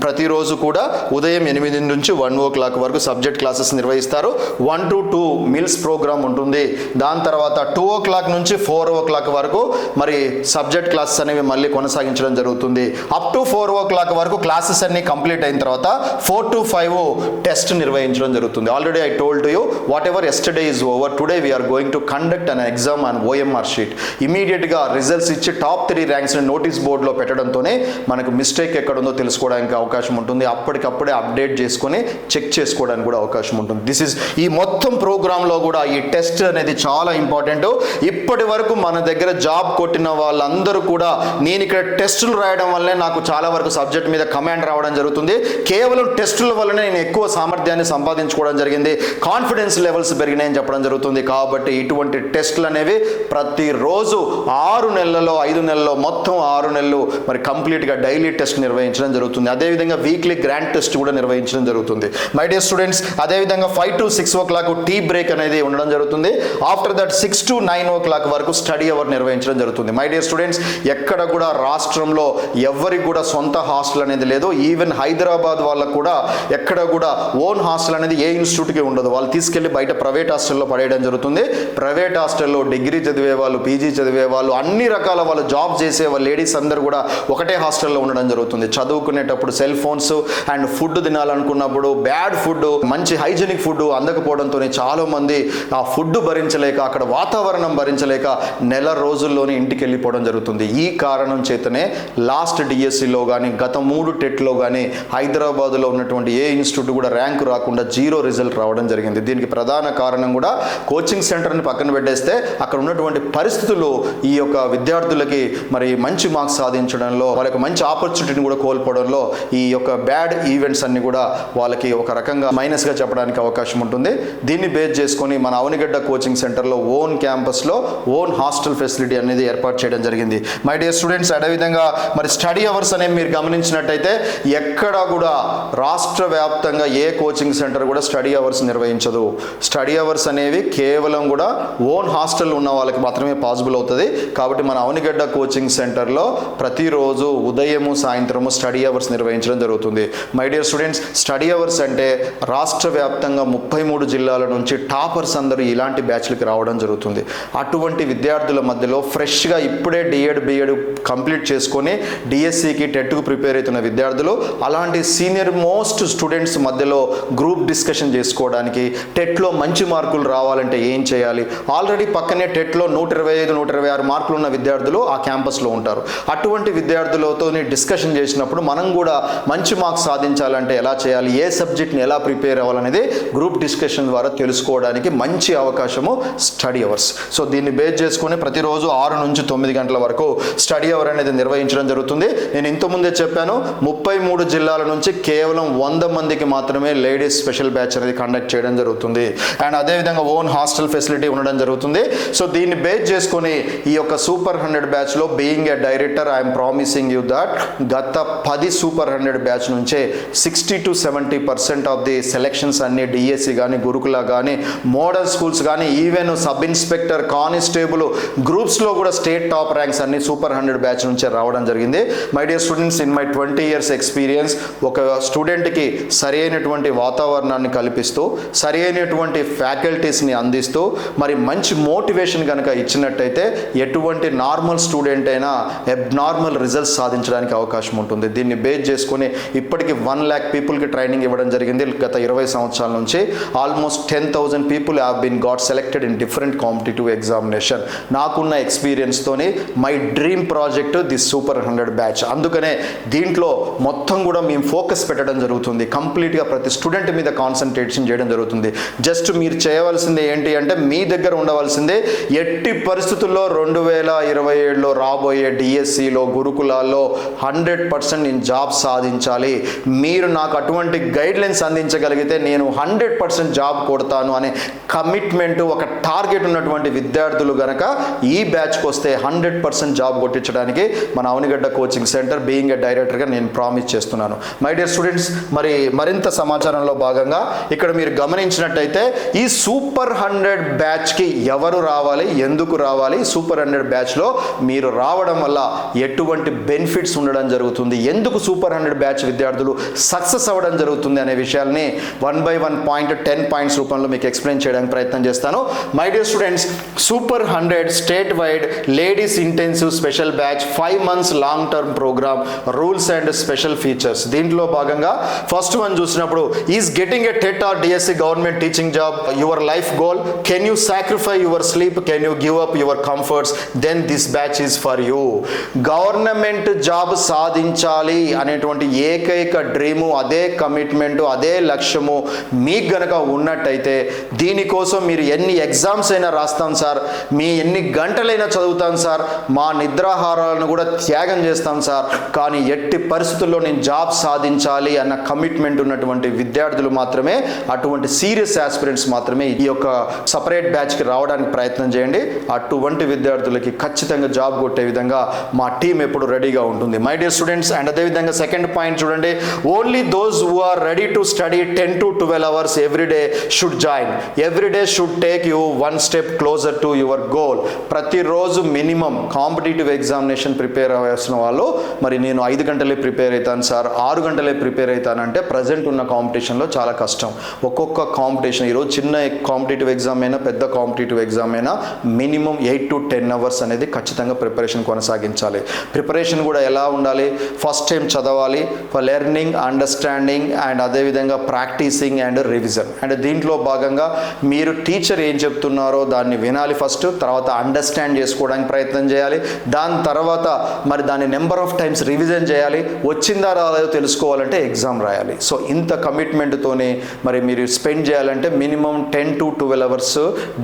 ప్రతిరోజు కూడా ఉదయం 8 నుంచి 1 o'clock వరకు సబ్జెక్ట్ క్లాసెస్ నిర్వహిస్తారు. 1 to 2 మీల్స్ ప్రోగ్రామ్ ఉంటుంది. దాని తర్వాత 2 o'clock నుంచి 4 o'clock వరకు మరి సబ్జెక్ట్ క్లాసెస్ అనేవి మళ్ళీ కొనసాగించడం జరుగుతుంది. అప్ టు 4 o'clock వరకు క్లాసెస్ అన్ని కంప్లీట్ అయిన తర్వాత 4 to 5 టెస్ట్ నిర్వహించడం జరుగుతుంది. Already I told to you whatever yesterday is over, today we are going to conduct an exam on OMR sheet. ఇమీడియట్గా రిజల్ట్స్ ఇచ్చి టాప్ 3 ర్యాంక్స్ని నోటీస్ బోర్డులో పెట్టడంతోనే మనకు మిస్టేక్ ఎక్కడుందో తెలుసుకోవడానికి అవకాశం ఉంటుంది. అప్పటికప్పుడే అప్డేట్ చేసుకొని చెక్ చేసుకోవడానికి కూడా అవకాశం ఉంటుంది. ఈ మొత్తం ప్రోగ్రాంలో కూడా ఈ టెస్ట్ అనేది చాలా ఇంపార్టెంట్. ఇప్పటి వరకు మన దగ్గర జాబ్ కొట్టిన వాళ్ళందరూ కూడా నేను ఇక్కడ టెస్టులు రాయడం వల్లనే నాకు చాలా వరకు సబ్జెక్ట్ మీద కమాండ్ రావడం జరుగుతుంది, కేవలం టెస్టుల వల్లనే నేను ఎక్కువ సామర్థ్యాన్ని సంపాదించుకోవడం జరిగింది, కాన్ఫిడెన్స్ లెవెల్స్ పెరిగినాయని చెప్పడం జరుగుతుంది. కాబట్టి ఇటువంటి టెస్టులు అనేవి ప్రతిరోజు 6 నెలల్లో 5 నెలల్లో మొత్తం 6 నెలలు మరి కంప్లీట్గా డైలీ టెస్ట్ నిర్వహించడం జరుగుతుంది. అదేవిధంగా వీక్లీ గ్రాండ్ టెస్ట్ కూడా నిర్వహించడం జరుగుతుంది. మై డియర్ స్టూడెంట్స్, అదేవిధంగా 5 to 6 o'clock టీ బ్రేక్ అనేది ఉండడం జరుగుతుంది. ఆఫ్టర్ దట్ 6 to 9 o'clock వరకు స్టడీ అవర్ నిర్వహించడం జరుగుతుంది. మై డియర్ స్టూడెంట్స్, ఎక్కడ కూడా రాష్ట్రంలో ఎవరికి కూడా సొంత హాస్టల్ అనేది లేదు. ఈవెన్ హైదరాబాద్ వాళ్ళకు కూడా ఎక్కడ కూడా ఓన్ హాస్టల్ అనేది ఏ ఇన్స్టిట్యూట్కి ఉండదు. వాళ్ళు తీసుకెళ్లి బయట ప్రైవేట్ హాస్టల్లో పడేయడం జరుగుతుంది. ప్రైవేట్ హాస్టల్లో డిగ్రీ చదివే వాళ్ళు, పీజీ చదివే వాళ్ళు, అన్ని రకాల వాళ్ళు జాబ్ చేసే వాళ్ళు లేడీస్ అందరూ కూడా ఒకటే హాస్టల్లో ఉండడం జరుగుతుంది. చదువుకునేటప్పుడు సెల్ ఫోన్స్ అండ్ ఫుడ్ తినాలనుకున్నప్పుడు బ్యాడ్ ఫుడ్, మంచి హైజీనిక్ ఫుడ్ అందకపోవడంతో చాలా మంది ఆ ఫుడ్ భరించలేక, అక్కడ వాతావరణం భరించలేక నెల రోజుల్లోనే ఇంటికి వెళ్ళిపోవడం జరుగుతుంది. ఈ కారణం చేతనే లాస్ట్ డిఎస్సిలో కానీ గత 3 టెట్లో కానీ హైదరాబాద్లో ఉన్నటువంటి ఏ ఇన్స్టిట్యూట్ కూడా ర్యాంకు రాకుండా 0 రిజల్ట్ రావడం జరిగింది. దీనికి ప్రధాన కారణం కూడా కోచింగ్ సెంటర్ని పక్కన పెట్టేస్తే అక్కడ ఉన్నటువంటి పరిస్థితులు ఈ యొక్క విద్యార్థులకి మరి మంచి మార్క్స్ సాధించడంలో, వాళ్ళకి మంచి ఆపర్చునిటీని కూడా కోల్పోవడంలో ఈ యొక్క బ్యాడ్ ఈవెంట్స్ అన్ని కూడా వాళ్ళకి ఒక రకంగా మైనస్గా చెప్పడానికి అవకాశం ఉంటుంది. దీన్ని బేస్ చేసుకొని మన అవనిగడ్డ కోచింగ్ సెంటర్లో ఓన్ క్యాంపస్లో ఓన్ హాస్టల్ ఫెసిలిటీ అనేది ఏర్పాటు చేయడం జరిగింది. మై డియర్ స్టూడెంట్స్, అదేవిధంగా మరి స్టడీ అవర్స్ అనేవి మీరు గమనించినట్టయితే ఎక్కడా కూడా రాష్ట్ర వ్యాప్తంగా ఏ కోచింగ్ సెంటర్ కూడా స్టడీ అవర్స్ నిర్వహించదు. స్టడీ అవర్స్ అనేవి కేవలం కూడా ఓన్ హాస్టల్ ఉన్న వాళ్ళకి మాత్రమే పాసిబుల్ అవుతుంది. కాబట్టి మన అవనిగడ్డ కోచింగ్ సెంటర్లో ప్రతిరోజు ఉదయము సాయంత్రము స్టడీ అవర్స్ నిర్వహించడం జరుగుతుంది. My dear students, study hours అంటే రాష్ట్ర వ్యాప్తంగా 33 జిల్లాల నుంచి టాపర్స్ అందరూ ఇలాంటి బ్యాచ్లకి రావడం జరుగుతుంది. అటువంటి విద్యార్థుల మధ్యలో ఫ్రెష్గా ఇప్పుడే డిఎడ్ బిఎడ్ కంప్లీట్ చేసుకొని డిఎస్సికి టెట్కు ప్రిపేర్ అవుతున్న విద్యార్థులు అలాంటి సీనియర్ మోస్ట్ స్టూడెంట్స్ మధ్యలో గ్రూప్ డిస్కషన్ చేసుకోవడానికి, టెట్లో మంచి మార్కులు రావాలంటే ఏం చేయాలి, ఆల్రెడీ పక్కనే టెట్లో 125, 126 మార్కులు ఉన్న విద్యార్థులు ఆ క్యాంపస్లో ఉంటారు. అటువంటి విద్యార్థులతో డిస్కషన్ చేసినప్పుడు మనం కూడా మంచి మార్క్స్ సాధించాలంటే ఎలా చేయాలి, ఏ సబ్జెక్ట్ని ఎలా ప్రిపేర్ అవ్వాలనేది గ్రూప్ డిస్కషన్ ద్వారా తెలుసుకోవడానికి మంచి అవకాశము స్టడీ అవర్స్. సో దీన్ని బేస్ చేసుకుని ప్రతిరోజు 6 నుంచి 9 గంటల వరకు స్టడీ అవర్ అనేది నిర్వహించడం జరుగుతుంది. నేను ఇంతకుముందే చెప్పాను, 33 జిల్లాల నుంచి కేవలం 100 మందికి మాత్రమే లేడీస్ స్పెషల్ బ్యాచ్ అనేది కండక్ట్ చేయడం జరుగుతుంది. అండ్ అదేవిధంగా ఓన్ హాస్టల్ ఫెసిలిటీ ఉండడం జరుగుతుంది. సో దీన్ని బేస్ చేసుకొని ఈ యొక్క సూపర్ 100 బ్యాచ్లో being a director I'm promising you that గత 10 సూపర్ 100 బ్యాచ్ నుంచే 60 to 70% ఆఫ్ ది సెలెక్షన్స్ అన్ని డిఎస్సి కానీ, గురుకుల కానీ, మోడల్ స్కూల్స్ కానీ, ఈవెన్ సబ్ ఇన్స్పెక్టర్, కానిస్టేబుల్ గ్రూప్స్లో కూడా స్టేట్ టాప్ ర్యాంక్స్ అన్ని సూపర్ 100 బ్యాచ్ నుంచే రావడం జరిగింది. My dear students, in my 20 years experience ఒక స్టూడెంట్కి సరి అయినటువంటి వాతావరణాన్ని కల్పిస్తూ, సరి అయినటువంటి ఫ్యాకల్టీస్ని అందిస్తూ, మరి మంచి మోటివేషన్ కనుక ఇచ్చినట్టయితే ఎటువంటి నార్మల్ స్టూడెంట్ అయినా అబ్నార్మల్ రిజల్ట్స్ సాధించడానికి అవకాశం ఉంటుంది. దీన్ని బేస్ చేసుకుని ఇప్పటికీ 1 lakh పీపుల్కి ట్రైనింగ్ ఇవ్వడం జరిగింది. గత 20 సంవత్సరాల నుంచి almost 10,000 people have been got selected in different competitive examination. నాకున్న ఎక్స్పీరియన్స్తోని my dream project this super 100 batch. అందుకనే దీంట్లో మొత్తం కూడా మేము ఫోకస్ పెట్టడం జరుగుతుంది. కంప్లీట్గా ప్రతి స్టూడెంట్ మీద కాన్సన్ట్రేషన్ చేయడం జరుగుతుంది. జస్ట్ మీరు చేయవలసింది ఏంటి అంటే మీ దగ్గర ఉండవలసిందే ఎట్టి పరిస్థితుల్లో 2027లో రాబోయే డిఎస్సిలో, గురుకులాల్లో 100% నేను జాబ్ సాధించాలి. మీరు నాకు అటువంటి గైడ్లైన్స్ అందించగలిగితే నేను 100% జాబ్ కొడతాను అనే కమిట్మెంట్, ఒక టార్గెట్ ఉన్నటువంటి విద్యార్థులు గనక ఈ బ్యాచ్కి వస్తే 100% జాబ్ కొట్టించడానికి మన Avanigadda coaching centre being a డైరెక్టర్గా నేను ప్రామిస్ చేస్తున్నాను. మై డియర్ స్టూడెంట్స్, మరింత సమాచారంలో భాగంగా ఇక్కడ మీరు గమనించినట్టయితే ఈ సూపర్ 100 బ్యాచ్కి ఎవరు రావాలి, ఎందుకు రావాలి, సూపర్ 100 బ్యాచ్లో మీరు రావడం వల్ల ఎటువంటి బెనిఫిట్స్ ఉండడం జరుగుతుంది, ఎందుకు సూపర్ 100 బ్యాచ్ విద్యార్థులు సక్సెస్ అవ్వడం జరుగుతుంది అనే విషయాల్ని 1 by 1 పాయింట్ 10 పాయింట్స్ రూపంలో మీకు ఎక్స్ప్లెయిన్ చేయడానికి ప్రయత్నం చేస్తాను. My dear students, super 100 state wide ladies intensive special batch 5 months long term program, rules and special features. దీంట్లో భాగంగా ఫస్ట్ వన్ చూసినప్పుడు, is getting a TET or DSC government teaching job your life goal, can you sacrifice your sleep, can you give up your comforts, then this batch is for you. Government job సాధించాలి అనేటువంటి ఏకైక dream, అదే commitment, అదే లక్ష్యము మీకు గనక ఉన్నట్టయితే దీనికోసం మీరు ఎన్ని ఎగ్జామ్స్ అయినా రాస్తాం సార్, మీ ఎన్ని గంటలైనా చదువుతాం సార్, మా నిద్రాహారాలను కూడా త్యాగం చేస్తాం సార్, కానీ ఎట్టి పరిస్థితుల్లో నేను జాబ్ సాధించాలి అన్న కమిట్మెంట్ ఉన్నటువంటి విద్యార్థులు మాత్రమే, అటువంటి సీరియస్ ఆస్పిరెంట్స్ మాత్రమే ఈ యొక్క సపరేట్ బ్యాచ్కి రావడానికి ప్రయత్నం చేయండి. అటువంటి విద్యార్థులకి ఖచ్చితంగా జాబ్ కొట్టే విధంగా మా టీం ఎప్పుడు రెడీగా ఉంటుంది. మై డియర్ స్టూడెంట్స్, అండ్ అదేవిధంగా సెకండ్ పాయింట్ చూడండి, only those who are ready to study 10 to 12 hours every day should join. Every day should take you 1 step closer to your goal. ప్రతిరోజు minimum competitive examination prepare అవ్వాల్సిన వాళ్ళు, మరి నేను 5 గంటలే prepare అవుతాను sir, 6 గంటలే prepare అవుతానంటే present ఉన్న కాంపిటీషన్లో చాలా కష్టం. ఒక్కొక్క కాంపిటీషన్, ఈరోజు చిన్న కాంపిటేటివ్ ఎగ్జామ్ అయినా పెద్ద కాంపిటేటివ్ ఎగ్జామ్ అయినా మినిమం 8 to 10 అవర్స్ అనేది ఖచ్చితంగా ప్రిపరేషన్ కొనసాగించాలి. ప్రిపరేషన్ కూడా ఎలా ఉండాలి? ఫస్ట్ టైం చదవాలి, ఫర్ లెర్నింగ్, అండర్స్టాండింగ్ అండ్ అదేవిధంగా ప్రాక్టీసింగ్ అండ్ రివిజన్. అండ్ దీంట్లో భాగంగా మీరు టీచర్ ఏం చెప్తున్నారో దాన్ని వినాలి ఫస్ట్, తర్వాత అండర్స్టాండ్ చేసుకోవడానికి ప్రయత్నం చేయాలి, దాని తర్వాత మరి దాన్ని నెంబర్ ఆఫ్ టైమ్స్ రివిజన్ చేయాలి, వచ్చిందా రాలేదో తెలుసుకోవాలంటే ఎగ్జామ్ రాయాలి. సో ఇంత కమిట్మెంట్తోనే మరి మీరు స్పెండ్ చేయాలంటే minimum 10 to 12 hours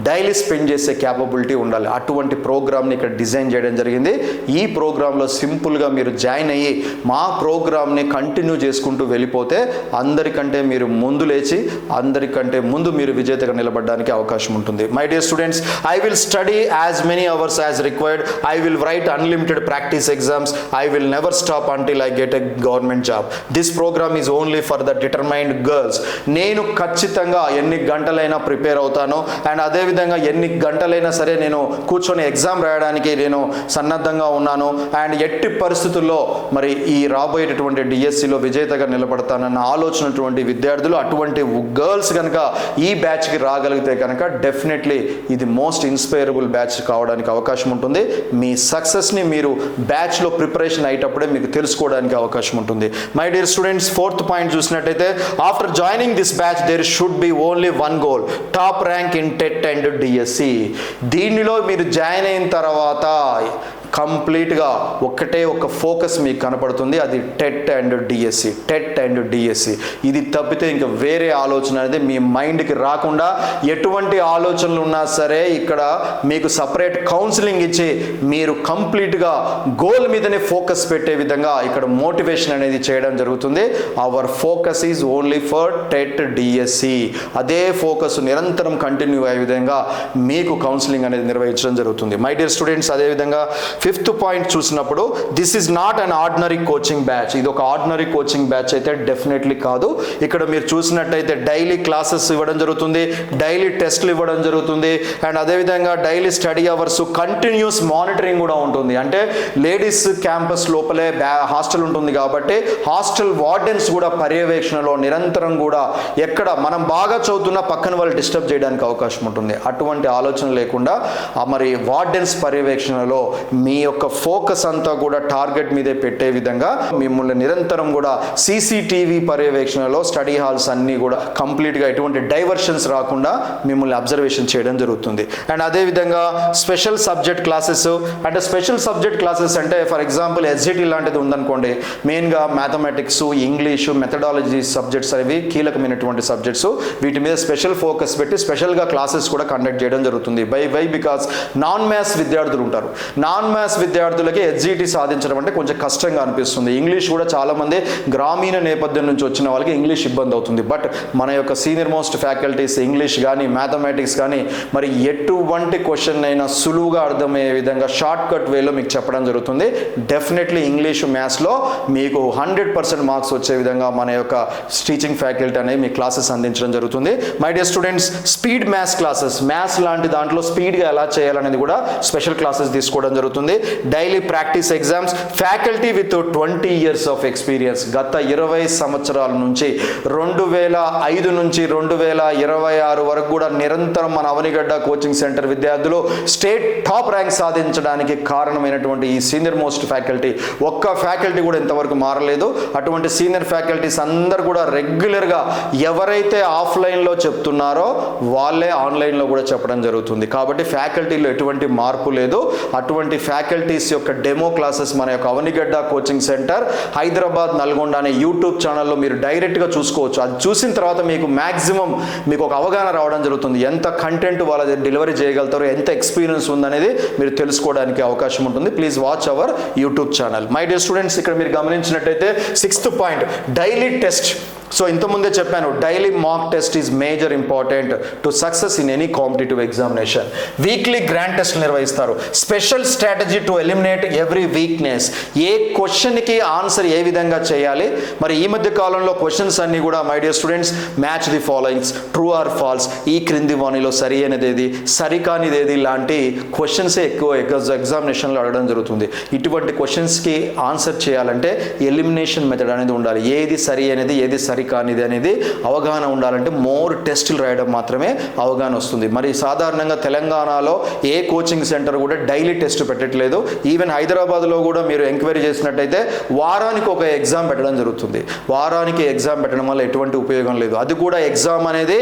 daily spend చేసే క్యాపబిలిటీ ఉండాలి. అటువంటి ప్రోగ్రామ్ని ఇక్కడ డిజైన్ చేయడం జరిగింది. ఈ ప్రోగ్రాంలో సింపుల్గా మీరు జాయిన్ అయ్యి మా ప్రోగ్రామ్ని కంటిన్యూ చేసుకుంటూ వెళ్ళిపోతే అందరికంటే మీరు ముందు లేచి అందరికంటే ముందు మీరు విజేతగా నిలబడడానికి అవకాశం ఉంటుంది. My dear students, I will study as many hours as required. I will write unlimited practice exams. I will never stop until I get a government job. This program is only for the determined girls. నేను ఖచ్చితంగా ఎన్ని గంటలైనా prepare అవుతాను and అదేవిధంగా ఎన్ని గంటలైనా సరే నేను కూర్చొని ఎగ్జామ్ రాయడానికి నేను సన్నద్ధంగా ఉన్నాను అండ్ ఎట్టి పరిస్థితుల్లో మరి ఈ రాబోయేటటువంటి డిఎస్సిలో విజేతగా నిలబడతానన్న ఆలోచనటువంటి విద్యార్థులు, అటువంటి గర్ల్స్ కనుక ఈ బ్యాచ్కి రాగలిగితే కనుక డెఫినెట్లీ ఇది మోస్ట్ ఇన్స్పైరబుల్ బ్యాచ్ కావడానికి అవకాశం ఉంటుంది. మీ సక్సెస్ని మీరు బ్యాచ్లో ప్రిపరేషన్ అయ్యేటప్పుడే మీకు తెలుసుకోవడానికి అవకాశం ఉంటుంది. My dear students, 4th point చూసినట్టయితే after joining this batch there should be only one goal, top rank in TET and DSC. దీనిలో మీరు జాయిన్ అయిన తర్వాత కంప్లీట్గా ఒక్కటే ఒక ఫోకస్ మీకు కనపడుతుంది, అది TET and DSC. TET and DSC ఇది తప్పితే ఇంకా వేరే ఆలోచన అనేది మీ మైండ్కి రాకుండా, ఎటువంటి ఆలోచనలు ఉన్నా సరే ఇక్కడ మీకు సపరేట్ కౌన్సిలింగ్ ఇచ్చి మీరు కంప్లీట్గా గోల్ మీదనే ఫోకస్ పెట్టే విధంగా ఇక్కడ మోటివేషన్ అనేది చేయడం జరుగుతుంది. Our focus is only for TET DSC. అదే ఫోకస్ నిరంతరం కంటిన్యూ అయ్యే విధంగా మీకు కౌన్సిలింగ్ అనేది నిర్వహించడం జరుగుతుంది. మై డియర్ స్టూడెంట్స్, అదేవిధంగా 5th పాయింట్ చూసినప్పుడు this is not an ordinary coaching batch. ఇది ఒక ఆర్డినరీ కోచింగ్ బ్యాచ్ అయితే డెఫినెట్లీ కాదు. ఇక్కడ మీరు చూసినట్టయితే డైలీ క్లాసెస్ ఇవ్వడం జరుగుతుంది, డైలీ టెస్ట్లు ఇవ్వడం జరుగుతుంది అండ్ అదేవిధంగా daily study hours, continuous monitoring కూడా ఉంటుంది. అంటే లేడీస్ క్యాంపస్ లోపలే హాస్టల్ ఉంటుంది కాబట్టి హాస్టల్ వార్డెన్స్ కూడా పర్యవేక్షణలో నిరంతరం కూడా ఎక్కడ మనం బాగా చదువుతున్నా పక్కన వాళ్ళు డిస్టర్బ్ చేయడానికి అవకాశం ఉంటుంది. అటువంటి ఆలోచన లేకుండా మరి వార్డెన్స్ పర్యవేక్షణలో మీ యొక్క ఫోకస్ అంతా కూడా టార్గెట్ మీదే పెట్టే విధంగా మిమ్మల్ని నిరంతరం కూడా సీసీటీవీ పర్యవేక్షణలో స్టడీ హాల్స్ అన్నీ కూడా కంప్లీట్గా ఎటువంటి డైవర్షన్స్ రాకుండా మిమ్మల్ని అబ్జర్వేషన్ చేయడం జరుగుతుంది. అండ్ అదేవిధంగా స్పెషల్ సబ్జెక్ట్ క్లాసెస్, అంటే స్పెషల్ సబ్జెక్ట్ క్లాసెస్ అంటే ఫర్ ఎగ్జాంపుల్ ఎస్జిటి లాంటిది ఉందనుకోండి, మెయిన్గా మ్యాథమెటిక్స్, ఇంగ్లీషు, మెథడాలజీ సబ్జెక్ట్స్ అనేవి కీలకమైనటువంటి సబ్జెక్ట్స్. వీటి మీద స్పెషల్ ఫోకస్ పెట్టి స్పెషల్గా క్లాసెస్ కూడా కండక్ట్ చేయడం జరుగుతుంది. వై బికాస్ నాన్ మ్యాథ్స్ విద్యార్థులు ఉంటారు. నాన్ మ్యాథ్స్ విద్యార్థులకి ఎస్జిటి సాధించడం అంటే కొంచెం కష్టంగా అనిపిస్తుంది. ఇంగ్లీష్ కూడా చాలామంది గ్రామీణ నేపథ్యం నుంచి వచ్చిన వాళ్ళకి ఇంగ్లీష్ ఇబ్బంది అవుతుంది. బట్ మన యొక్క సీనియర్ మోస్ట్ ఫ్యాకల్టీస్ ఇంగ్లీష్ కానీ మ్యాథమెటిక్స్ కానీ మరి ఎటువంటి క్వశ్చన్ అయినా సులువుగా అర్థమయ్యే విధంగా షార్ట్ కట్ వేలో మీకు చెప్పడం జరుగుతుంది. డెఫినెట్లీ ఇంగ్లీష్ మ్యాథ్స్లో మీకు 100% మార్క్స్ వచ్చే విధంగా మన యొక్క టీచింగ్ ఫ్యాకల్టీ అనేది మీ క్లాసెస్ అందించడం జరుగుతుంది. My dear students, speed maths classes, maths లాంటి దాంట్లో స్పీడ్గా ఎలా చేయాలనేది కూడా స్పెషల్ క్లాసెస్ తీసుకోవడం జరుగుతుంది. Daily practice exams, faculty with 20 years of experience. గత 20 సంవత్సరాల నుంచి 2005 నుంచి 2026 వరకు కూడా నిరంతరం మన అవనిగడ్డ కోచింగ్ సెంటర్ విద్యార్థులు స్టేట్ టాప్ ర్యాంక్ సాధించడానికి కారణమైనటువంటి ఈ సీనియర్ మోస్ట్ ఫ్యాకల్టీ, ఒక్క ఫ్యాకల్టీ కూడా ఇంతవరకు మారలేదు. అటువంటి సీనియర్ ఫ్యాకల్టీస్ అందరు కూడా రెగ్యులర్గా ఎవరైతే ఆఫ్లైన్లో చెప్తున్నారో వాళ్ళే ఆన్లైన్లో కూడా చెప్పడం జరుగుతుంది. కాబట్టి ఫ్యాకల్టీలో ఎటువంటి మార్పు లేదు. అటువంటి ఫ్యాకల్టీస్ యొక్క డెమో క్లాసెస్ మన యొక్క అవనిగడ్డ కోచింగ్ సెంటర్ హైదరాబాద్ నల్గొండ అనే యూట్యూబ్ ఛానల్లో మీరు డైరెక్ట్గా చూసుకోవచ్చు. అది చూసిన తర్వాత మీకు మ్యాక్సిమం మీకు ఒక అవగాహన రావడం జరుగుతుంది. ఎంత కంటెంట్ వాళ్ళ డెలివరీ చేయగలుగుతారో, ఎంత ఎక్స్పీరియన్స్ ఉందనేది మీరు తెలుసుకోవడానికి అవకాశం ఉంటుంది. Please watch hour YouTube channel. My dear students, ఇక్కడ మీరు గమనించినట్టయితే 6th point daily test. So ఇంతకుముందే చెప్పాను, daily mock test is major important to success in any competitive examination. Weekly grand test నిర్వహిస్తారు. Special stat strategy to eliminate every weakness. ఏ క్వశ్చన్కి answer ఏ విధంగా చేయాలి. మరి ఈ మధ్య కాలంలో క్వశ్చన్స్ అన్నీ కూడా my dear students match the followings, true or false, ఈ క్రింది వాణిలో సరి అయినది ఏది, సరికానిది ఏది లాంటి క్వశ్చన్సే ఎక్కువ ఎగ్జామినేషన్లో అడగడం జరుగుతుంది. ఇటువంటి క్వశ్చన్స్కి ఆన్సర్ చేయాలంటే ఎలిమినేషన్ మెథడ్ అనేది ఉండాలి. ఏది సరి అనేది ఏది సరికానిది అనేది అవగాహన ఉండాలంటే మోర్ టెస్టులు రాయడం మాత్రమే అవగాహన వస్తుంది. మరి సాధారణంగా తెలంగాణలో ఏ కోచింగ్ సెంటర్ కూడా డైలీ టెస్ట్ పెట్టట్లేదు. ఈవెన్ హైదరాబాద్లో కూడా మీరు ఎంక్వైరీ చేసినట్టయితే వారానికి ఒక ఎగ్జామ్ పెట్టడం జరుగుతుంది. వారానికి ఎగ్జామ్ పెట్టడం వల్ల ఎటువంటి ఉపయోగం లేదు. అది కూడా ఎగ్జామ్ అనేది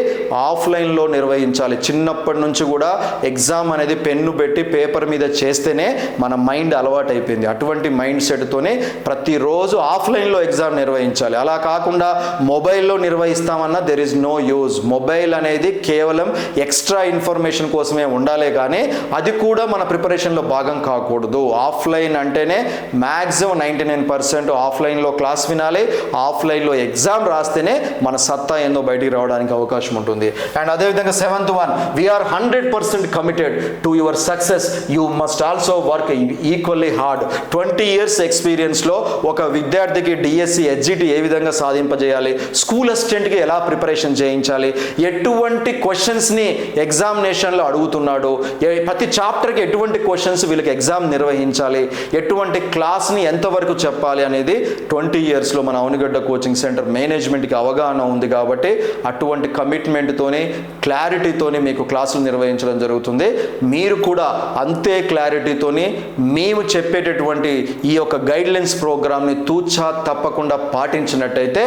ఆఫ్లైన్లో నిర్వహించాలి. చిన్నప్పటి నుంచి కూడా ఎగ్జామ్ అనేది పెన్ను పెట్టి పేపర్ మీద చేస్తేనే మన మైండ్ అలవాటు అయిపోయింది. అటువంటి మైండ్ సెట్తోనే ప్రతిరోజు ఆఫ్లైన్లో ఎగ్జామ్ నిర్వహించాలి. అలా కాకుండా మొబైల్లో నిర్వహిస్తామన్నా there is no use. Mobile అనేది కేవలం ఎక్స్ట్రా ఇన్ఫర్మేషన్ కోసమే ఉండాలి కానీ అది కూడా మన ప్రిపరేషన్లో భాగం కాకూడదు. ఆఫ్లైన్ అంటేనే మ్యాక్సిమం 99% ఆఫ్లైన్లో క్లాస్ వినాలి. ఆఫ్లైన్లో ఎగ్జామ్ రాస్తేనే మన సత్తా ఏందో బయటికి రావడానికి అవకాశం ఉంటుంది. అండ్ అదేవిధంగా 7th one, we are 100% committed to your success. You must also work equally hard. 20 years ఎక్స్పీరియన్స్లో ఒక విద్యార్థికి డిఎస్సి హెచ్జిటి ఏ విధంగా సాధింపజేయాలి, స్కూల్ అసిస్టెంట్కి ఎలా ప్రిపరేషన్ చేయించాలి, ఎటువంటి క్వశ్చన్స్ని ఎగ్జామినేషన్లో అడుగుతున్నాడు, ప్రతి చాప్టర్కి ఎటువంటి క్వశ్చన్స్ వీళ్ళకి ఎగ్జామ్ నిర్వహించాలి, ఎటువంటి క్లాస్ని ఎంతవరకు చెప్పాలి అనేది 20 yearsలో మన అవనిగడ్డ కోచింగ్ సెంటర్ మేనేజ్మెంట్కి అవగాహన ఉంది కాబట్టి అటువంటి కమిట్మెంట్తోని క్లారిటీతోని మీకు క్లాసులు నిర్వహించడం జరుగుతుంది. మీరు కూడా అంతే క్లారిటీతోని మేము చెప్పేటటువంటి ఈ యొక్క గైడ్లైన్స్ ప్రోగ్రామ్ని తూచా తప్పకుండా పాటించినట్టయితే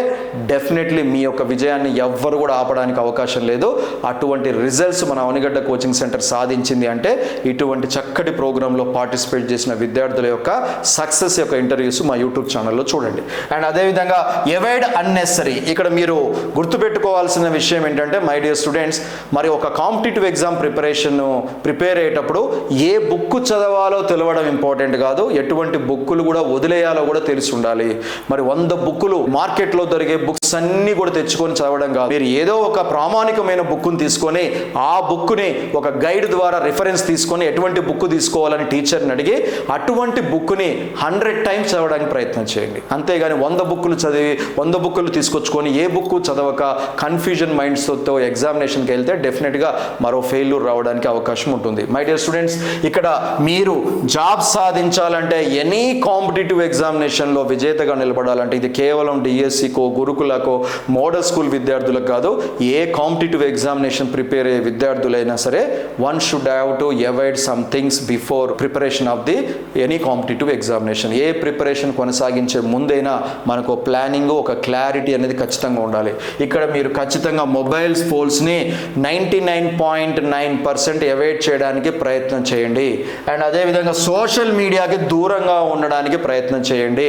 డెఫినెట్లీ మీ యొక్క విజయాన్ని ఎవ్వరు కూడా ఆపడానికి అవకాశం లేదు. అటువంటి రిజల్ట్స్ మన అవనిగడ్డ కోచింగ్ సెంటర్ సాధించింది అంటే ఇటువంటి చక్కటి ప్రోగ్రాంలో పార్టిసిపేట్ చేసిన విద్యార్థుల యొక్క సక్సెస్ యొక్క ఇంటర్వ్యూస్ మా యూట్యూబ్ ఛానల్లో చూడండి. అండ్ అదేవిధంగా అవాయిడ్ అన్నెసరీ. ఇక్కడ మీరు గుర్తుపెట్టుకోవాల్సిన విషయం ఏంటంటే మై డియర్ స్టూడెంట్స్, మరి ఒక కాంపిటేటివ్ ఎగ్జామ్ ప్రిపేర్ అయ్యేటప్పుడు ఏ బుక్ చదవాలో తెలవడం ఇంపార్టెంట్ కాదు, ఎటువంటి బుక్కులు కూడా వదిలేయాలో కూడా తెలిసి ఉండాలి. మరి 100 బుక్కులు మార్కెట్లో దొరికే బుక్స్ అన్నీ కూడా తెచ్చుకొని చదవడం కాదు. మీరు ఏదో ఒక ప్రామాణికమైన బుక్ను తీసుకొని ఆ బుక్ని ఒక గైడ్ ద్వారా రిఫరెన్స్ తీసుకొని ఎటువంటి బుక్ తీసుకోవాలని టీచర్ని అడిగి అటువంటి బుక్ని 100 times చదవడానికి ప్రయత్నం చేయండి. అంతేగాని 100 బుక్కులు చదివి 100 బుక్కులు తీసుకొచ్చుకొని ఏ బుక్ చదవక కన్ఫ్యూజన్ మైండ్స్తో ఎగ్జామినేషన్కి వెళ్తే డెఫినెట్గా మరో ఫెయిల్యూర్ రావడానికి అవకాశం ఉంటుంది. మై డియర్ స్టూడెంట్స్, ఇక్కడ మీరు జాబ్ సాధించాలంటే ఎనీ కాంపిటేటివ్ ఎగ్జామినేషన్లో విజేతగా నిలబడాలంటే ఇది కేవలం డిఎస్సికో గురుకులకో మోడల్ స్కూల్ విద్యార్థులకు కాదు, ఏ కాంపిటేటివ్ ఎగ్జామినేషన్ ప్రిపేర్ అయ్యే విద్యార్థులైనా సరే one should have to avoid some things before preparation of the any competitive examination. A preparation కొనసాగించే ముందైనా మనకు ప్లానింగ్ ఒక క్లారిటీ అనేది ఖచ్చితంగా ఉండాలి. ఇక్కడ మీరు ఖచ్చితంగా మొబైల్ ఫోన్స్ని 99.9% అవాయిడ్ చేయడానికి ప్రయత్నం చేయండి. అండ్ అదేవిధంగా సోషల్ మీడియాకి దూరంగా ఉండడానికి ప్రయత్నం చేయండి.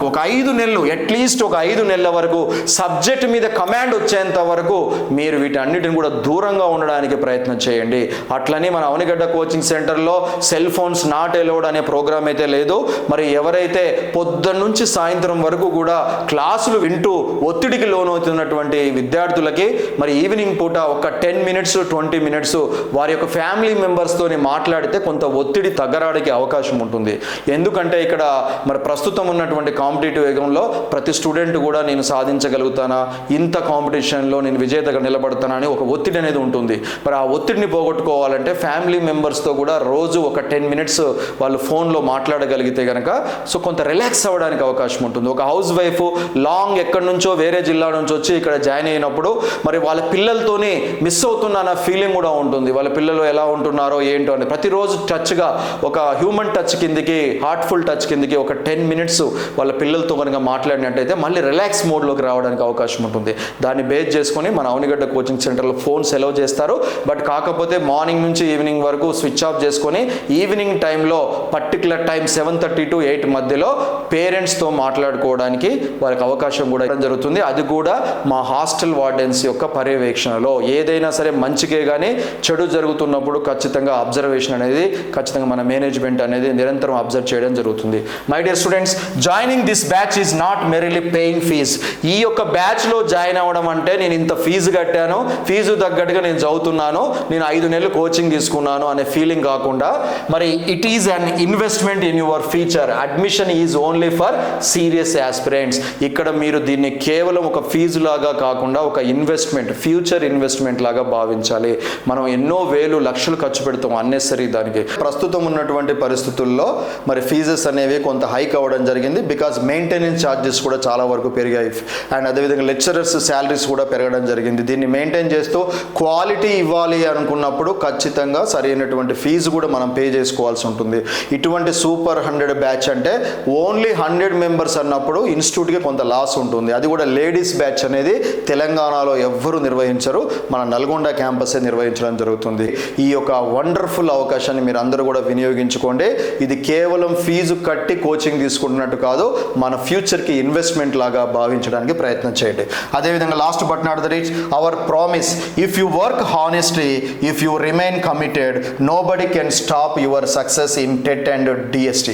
ఒక 5 నెలలు అట్లీస్ట్ ఒక 5 నెలల వరకు సబ్జెక్ట్ మీద కమాండ్ వచ్చేంత వరకు మీరు వీటన్నిటిని కూడా దూరంగా ఉండడానికి ప్రయత్నం చేయండి. అట్లని మన అవనిగడ్డ కోచింగ్ సెంటర్లో సెల్ ఫోన్స్ నాట్ అలౌడ్ అనే ప్రోగ్రామ్ అయితే లేదు. మరి ఎవరైతే పొద్దున్న నుంచి సాయంత్రం వరకు కూడా క్లాసులు వింటూ ఒత్తిడికి లోనవుతున్నటువంటి విద్యార్థులకి మరి ఈవినింగ్ పూట ఒక 10 minutes 20 minutes వారి యొక్క ఫ్యామిలీ మెంబర్స్తోని మాట్లాడితే కొంత ఒత్తిడి తగ్గడానికి అవకాశం ఉంటుంది. ఎందుకంటే ఇక్కడ మరి ప్రస్తుతం ఉన్నటువంటి కాంపిటేటివ్ యుగంలో ప్రతి స్టూడెంట్ కూడా నేను సాధించగలుగుతానా, ఇంత కాంపిటీషన్లో నేను విజేతగా నిలబడతానా అని ఒక ఒత్తిడి అనేది ఉంటుంది. మరి ఆ ఒత్తిడిని పోగొట్టుకోవాలంటే ఫ్యామిలీ మెంబర్స్తో కూడా రోజు ఒక 10 minutes వాళ్ళు ఫోన్లో మాట్లాడగలిగితే కనుక సో కొంత రిలాక్స్ అవ్వడానికి అవకాశం ఉంటుంది. ఒక హౌస్ వైఫ్ లాంగ్ ఎక్కడి నుంచో వేరే జిల్లా నుంచి వచ్చి ఇక్కడ జాయిన్ అయినప్పుడు మరి వాళ్ళ పిల్లలతోని మిస్ అవుతున్న ఫీలింగ్ కూడా ఉంటుంది. వాళ్ళ పిల్లలు ఎలా ఉంటున్నారో ఏంటో అని ప్రతిరోజు టచ్గా ఒక హ్యూమన్ టచ్ కిందికి హార్ట్ఫుల్ టచ్ కిందికి ఒక 10 minutes వాళ్ళ పిల్లలతో కనుక మాట్లాడినట్టయితే మళ్ళీ రిలాక్స్ మోడ్లోకి రావడానికి అవకాశం ఉంటుంది. దాన్ని బేస్ చేసుకొని మన అవనిగడ్డ కోచింగ్ సెంటర్లో ఫోన్స్ అలౌ చేస్తారు. బట్ కాకపోతే మార్నింగ్ నుంచి ఈవినింగ్ వరకు స్విచ్ ఆఫ్ చేసుకొని ఈవినింగ్ టైంలో పర్టికులర్ టైం 7:30 to 8 మధ్యలో పేరెంట్స్తో మాట్లాడుకోవడానికి వారికి అవకాశం కూడా ఇవ్వడం జరుగుతుంది. అది కూడా మా హాస్టల్ వార్డెన్స్ యొక్క పర్యవేక్షణలో. ఏదైనా సరే మంచికే కానీ చెడు జరుగుతున్నప్పుడు ఖచ్చితంగా అబ్జర్వేషన్ అనేది ఖచ్చితంగా మన మేనేజ్మెంట్ అనేది నిరంతరం అబ్జర్వ్ చేయడం జరుగుతుంది. My dear students, joining this batch is not merely paying fees. ఈ యొక్క బ్యాచ్లో జాయిన్ అవ్వడం అంటే నేను ఇంత ఫీజు కట్టాను, ఫీజు తగ్గట్టుగా నేను చదువుతున్నాను, నేను 5 నెలలు కోచింగ్ తీసుకున్నాను అనే ఫీలింగ్ కాకుండా మరి it is an investment in your future. Admission is only for serious aspirants. ఇక్కడ మీరు దీన్ని కేవలం ఒక ఫీజు లాగా కాకుండా ఒక ఇన్వెస్ట్మెంట్, ఫ్యూచర్ ఇన్వెస్ట్మెంట్ లాగా భావించాలి. మనం ఎన్నో వేలు లక్షలు ఖర్చు పెడతాం అన్నెసరీ దానికి. ప్రస్తుతం ఉన్నటువంటి పరిస్థితుల్లో మరి ఫీజెస్ అనేవి కొంత హైక్ అవ్వడం జరిగింది. బికాజ్ మెయింటెనెన్స్ ఛార్జెస్ కూడా చాలా వరకు పెరిగాయి. అండ్ అదేవిధంగా లెక్చరర్స్ శాలరీస్ కూడా పెరగడం జరిగింది. దీన్ని మెయింటైన్ చేస్తూ క్వాలిటీ ఇవ్వాలి అనుకున్నప్పుడు ఖచ్చితంగా సరైనటువంటి ఫీజు కూడా మనం పే చేసుకోవాల్సి ఉంటుంది. ఇటువంటి సూపర్ 100 బ్యాచ్ అంటే ఓన్లీ 100 మెంబర్స్ అన్నప్పుడు ఇన్స్టిట్యూట్కి కొంత లాస్ ఉంటుంది. అది కూడా లేడీస్ బ్యాచ్ అనేది తెలంగాణలో ఎవ్వరూ నిర్వహించరు, మన నల్గొండ క్యాంపసే నిర్వహించడం జరుగుతుంది. ఈ యొక్క వండర్ఫుల్ అవకాశాన్ని మీరు అందరూ కూడా వినియోగించుకోండి. ఇది కేవలం ఫీజు కట్టి కోచింగ్ తీసుకుంటున్నట్టు కాదు, మన ఫ్యూచర్కి ఇన్వెస్ట్మెంట్ లాగా భావించడానికి ప్రయత్నం చేయండి. అదేవిధంగా last but not the reach our promise, if you work honestly, if you remain committed, nobody can stop your success in TET and DST.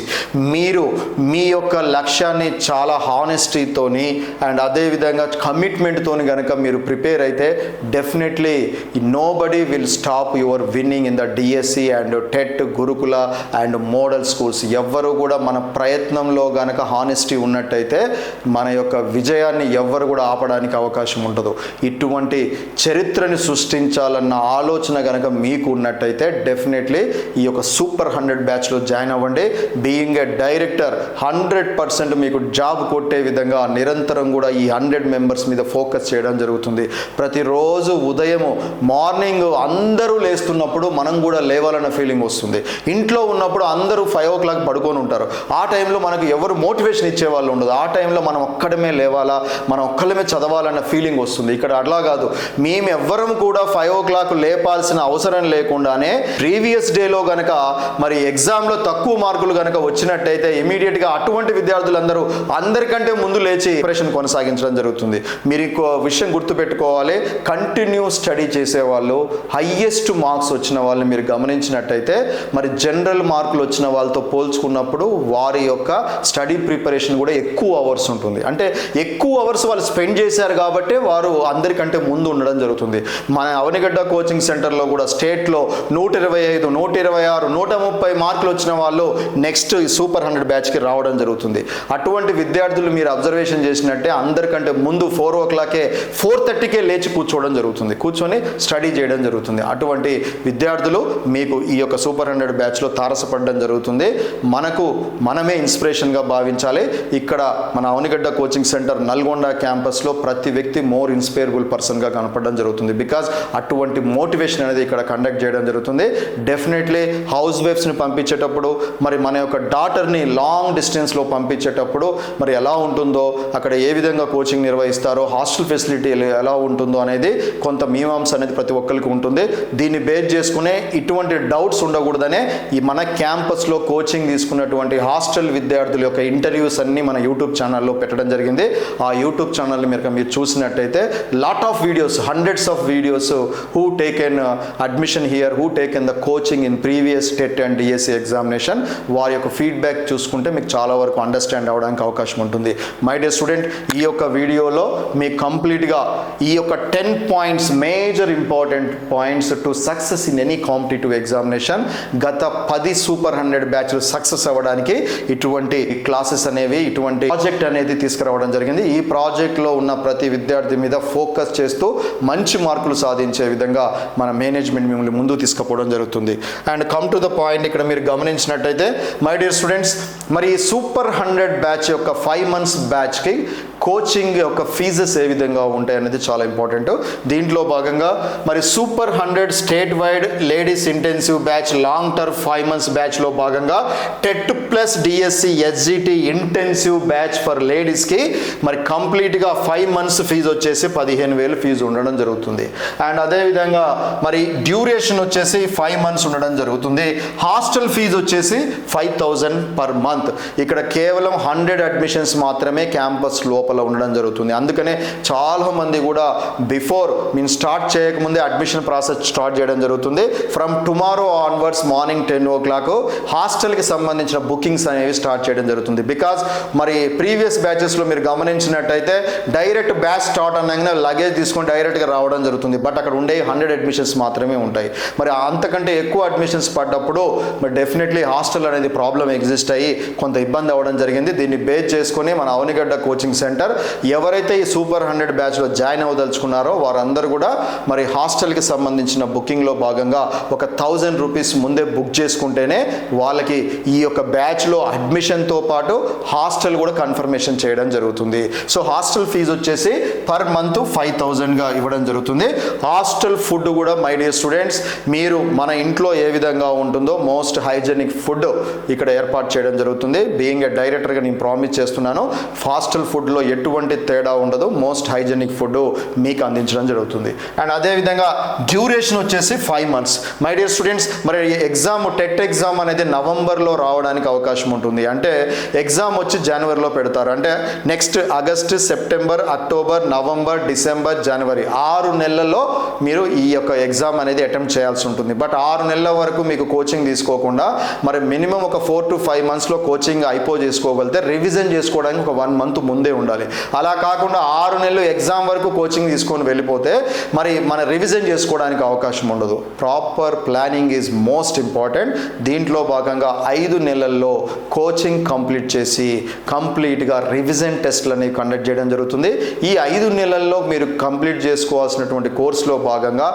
మీరు మీ యొక్క లక్ష్యాన్ని చాలా హానెస్టీతోని అండ్ అదేవిధంగా కమిట్మెంట్తోని కనుక మీరు ప్రిపేర్ అయితే definitely nobody will stop your winnowing in the DSC and TET, గురుకుల and model schools. ఎవ్వరు కూడా మన ప్రయత్నంలో కనుక హానెస్టీ ఉన్నట్టయితే మన యొక్క విజయాన్ని ఎవ్వరు కూడా ఆపడానికి అవకాశం ఉండదు. ఇటువంటి చరిత్రని సృష్టించాలన్న ఆలోచన కనుక మీకు ఉన్నట్టయితే డెఫినెట్లీ ఈ యొక్క సూపర్ 100 బ్యాచ్లో జాయిన్ అవ్వండి. బీయింగ్ ఏ డైరెక్టర్ 100% మీకు జాబ్ కొట్టే విధంగా నిరంతరం కూడా ఈ 100 మెంబర్స్ మీద ఫోకస్ చేయడం జరుగుతుంది. ప్రతిరోజు ఉదయం మార్నింగ్ అందరూ లేస్తున్నప్పుడు మనం కూడా లేవాలన్న ఫీలింగ్ వస్తుంది. ఇంట్లో ఉన్నప్పుడు అందరూ 5 o'clock పడుకొని ఉంటారు. ఆ టైంలో మనకు ఎవరు మోటివేషన్ ఇచ్చే వాళ్ళు ఉండదు. ఆ టైంలో మనం ఒక్కడమే లేవాలా, మనం ఒక్కడమే చదవాలన్న ఫీలింగ్ వస్తుంది. ఇక్కడ అట్లా కాదు, మేము ఎవ్వరం కూడా 5 o'clock లేపాల్సిన అవసరం లేకుండానే ప్రీవియస్ డేలో కనుక మరి ఎగ్జామ్లో తక్కువ మార్కులు కనుక వచ్చినట్టయితే ఇమీడియట్గా అటువంటి విద్యార్థులందరూ అందరికంటే ముందు లేచి ప్రిపరేషన్ కొనసాగించడం జరుగుతుంది. మీరు ఇంకో విషయం గుర్తుపెట్టుకోవాలి, కంటిన్యూ స్టడీ చేసేవాళ్ళు, హయ్యెస్ట్ మార్క్స్ వచ్చిన వాళ్ళని మీరు గమనించినట్టయితే మరి జనరల్ మార్కులు వచ్చిన వాళ్ళతో పోల్చుకున్నప్పుడు వారి యొక్క స్టడీ ప్రిపరేషన్ కూడా ఎక్కువ అవర్స్ ఉంటుంది. అంటే ఎక్కువ అవర్స్ వాళ్ళు స్పెండ్ చేశారు కాబట్టి వారు అందరికంటే ముందు ఉండడం జరుగుతుంది. మన అవనిగడ్డ కోచింగ్ సెంటర్లో కూడా స్టేట్లో 125, 126, 130 మార్కులు వచ్చిన వాళ్ళు నెక్స్ట్ సూపర్ 100 బ్యాచ్కి రావడం జరుగుతుంది. అటువంటి విద్యార్థులు మీరు అబ్జర్వేషన్ చేసినట్టే అందరికంటే ముందు 4 o'clock 4:30కే లేచి కూర్చోవడం జరుగుతుంది, కూర్చొని స్టడీ చేయడం జరుగుతుంది. అటువంటి విద్యార్థులు మీకు ఈ యొక్క సూపర్ 100 బ్యాచ్లో తారసపడడం జరుగుతుంది. మనమే ఇన్స్పిరేషన్గా భావించాలి. ఇక్కడ మన అవనిగడ్డ కోచింగ్ సెంటర్ నల్గొండ క్యాంపస్లో ప్రతి వ్యక్తి మోర్ ఇన్స్పైరబుల్ పర్సన్గా కనపడడం జరుగుతుంది. బికాజ్ అటువంటి మోటివేషన్ అనేది ఇక్కడ కండక్ట్ చేయడం జరుగుతుంది. డెఫినెట్లీ హౌస్ వైఫ్స్ని పంపించేటప్పుడు మరి మన యొక్క డాటర్ని లాంగ్ డిస్టెన్స్లో పంపించేటప్పుడు మరి ఎలా ఉంటుందో, అక్కడ ఏ విధంగా కోచింగ్ నిర్వహిస్తారో, హాస్టల్ ఫెసిలిటీ ఎలా ఉంటుందో అనేది కొంత మీమాంస అనేది ప్రతి ఒక్కరికి ఉంటుంది. దీన్ని బేస్ చేసుకునే ఇటువంటి డౌట్స్ ఉండకూడదనే ఈ మన క్యాంపస్లో కోచింగ్ తీసుకున్నటువంటి హాస్టల్ విద్యార్థుల యొక్క ఇంటర్వ్యూస్ అన్నీ మన యూట్యూబ్ ఛానల్లో పెట్టడం జరిగింది. ఆ యూట్యూబ్ ఛానల్ని మీరు చూసినట్టయితే lot of videos, hundreds of videos who taken admission here, who taken the coaching in previous TET and DSC examination, వారి యొక్క ఫీడ్బ్యాక్ చూసుకుంటే మీకు చాలా వరకు అండర్స్టాండ్ అవ్వడానికి అవకాశం ఉంటుంది. మై డియర్ స్టూడెంట్, ఈ యొక్క వీడియోలో మీకు కంప్లీట్గా ఈ యొక్క 10 points, major important points to success in any competitive examination, గత 10 సూపర్ 100 బ్యాచ్లు సక్సెస్ అవ్వడానికి ఇటువంటి క్లాసెస్ అనేవి, ఇటువంటి ప్రాజెక్ట్ అనేది తీసుకురావడం జరిగింది. ఈ ప్రాజెక్ట్లో ఉన్న ప్రతి విద్యార్థి మీద ఫోకస్ చేస్తూ మంచి మార్కులు సాధించే విధంగా మన మేనేజ్మెంట్ మిమ్మల్ని ముందుకు తీసుకుపోవడం జరుగుతుంది. And come to the point, ఇక్కడ మీరు గమనించినట్టయితే మై డియర్ స్టూడెంట్స్, మరి ఈ సూపర్ 100 బ్యాచ్ యొక్క 5 months బ్యాచ్కి కోచింగ్ యొక్క ఫీజెస్ ఏ విధంగా ఉంటాయి అనేది చాలా ఇంపార్టెంట్. దీంట్లో భాగంగా మరి super 100 state wide ladies intensive batch long term 5 months బ్యాచ్లో భాగంగా TET plus DSC SGT intensive batch for లేడీస్కి మరి కంప్లీట్గా 5 months ఫీజు వచ్చేసి 15,000 ఫీజు ఉండడం జరుగుతుంది. అండ్ అదేవిధంగా మరి డ్యూరేషన్ వచ్చేసి 5 months ఉండడం జరుగుతుంది. హాస్టల్ ఫీజు వచ్చేసి 5,000 per month. ఇక్కడ కేవలం 100 అడ్మిషన్స్ మాత్రమే క్యాంపస్ లోపల ఉండడం జరుగుతుంది. అందుకనే చాలా మంది కూడా బిఫోర్ మేము స్టార్ట్ చేయకముందే అడ్మిషన్ ప్రాసెస్ స్టార్ట్ చేయడం జరుగుతుంది. From tomorrow onwards morning 10 o'clock హాస్టల్కి సంబంధించిన బుకింగ్స్ అనేవి స్టార్ట్ చేయడం జరుగుతుంది. బికాజ్ మరి ప్రీవియస్ బ్యాచెస్లో మీరు గమనించినట్టయితే డైరెక్ట్ బ్యాచ్ స్టార్ట్ అనగానే లగేజ్ తీసుకొని డైరెక్ట్గా రావడం జరుగుతుంది. బట్ అక్కడ ఉండే 100 అడ్మిషన్స్ మాత్రమే ఉంటాయి. మరి అంతకంటే ఎక్కువ అడ్మిషన్స్ పడ్డప్పుడు మరి డెఫినెట్లీ హాస్టల్ అనేది ప్రాబ్లం ఎగ్జిస్ట్ అయ్యి కొంత ఇబ్బంది అవ్వడం జరిగింది. దీన్ని బేస్ చేసుకొని మన అవనిగడ్డ కోచింగ్ సెంటర్ ఎవరైతే ఈ సూపర్ 100 బ్యాచ్లో జాయిన్ అవ్వదలుచుకున్నారో వారందరూ కూడా మరి హాస్టల్కి సంబంధించిన బుకింగ్లో భాగంగా ఒక 1000 రూపీస్ ముందే బుక్ చేసుకుంటేనే వాళ్ళకి ఈ యొక్క బ్యాచ్లో అడ్మిషన్తో పాటు హాస్టల్ కూడా కన్ఫర్మేషన్ చేయడం జరుగుతుంది. సో హాస్టల్ ఫీజు వచ్చేసి పర్ మంత్ 5000గా ఇవ్వడం జరుగుతుంది. హాస్టల్ ఫుడ్ కూడా మై డియర్ స్టూడెంట్స్ మీరు మన ఇంట్లో ఏ విధంగా ఉంటుందో మోస్ట్ హైజెనిక్ ఫుడ్ ఇక్కడ ఏర్పాటు చేయడం జరుగుతుంది. బీయింగ్ ఏ డైరెక్టర్గా నేను ప్రామిస్ చేస్తున్నాను, హాస్టల్ ఫుడ్లో ఎటువంటి తేడా ఉండదు, మోస్ట్ హైజెనిక్ ఫుడ్ మీకు అందించడం జరుగుతుంది. అండ్ అదేవిధంగా డ్యూరేషన్ వచ్చేసి 5 months. మై డియర్ స్టూడెంట్స్ మరి ఎగ్జామ్ టెట్ ఎగ్జామ్ అనేది నవంబర్లో రావడానికి అవకాశం ఉంటుంది. అంటే ఎగ్జామ్ వచ్చి జనవరిలో పెడతారు. అంటే next August, September, October, November, December, January 6 నెలల్లో మీరు ఈ యొక్క ఎగ్జామ్ అనేది అటెంప్ట్ చేయాల్సి ఉంటుంది. బట్ 6 నెలల వరకు మీకు కోచింగ్ తీసుకోకుండా మరి మినిమం ఒక 4 to 5 monthsలో కోచింగ్ చేసుకోగలిగితే రివిజన్ చేసుకోవడానికి ఒక 1 month ముందే ఉండాలి. అలా కాకుండా 6 నెలలు ఎగ్జామ్ వరకు కోచింగ్ తీసుకొని వెళ్ళిపోతే మరి మన రివిజన్ చేసుకోవడానికి అవకాశం ఉండదు. Proper planning is most important. దీంట్లో భాగంగా 5 నెలల్లో కోచింగ్ కంప్లీట్ చేసి కంప్లీట్గా రివిజన్ టెస్ట్లు అనేవి కండక్ట్ చేయడం జరుగుతుంది. ఈ 5 నెలల్లో మీరు కంప్లీట్ చేసుకోవాల్సినటువంటి కోర్సులో భాగంగా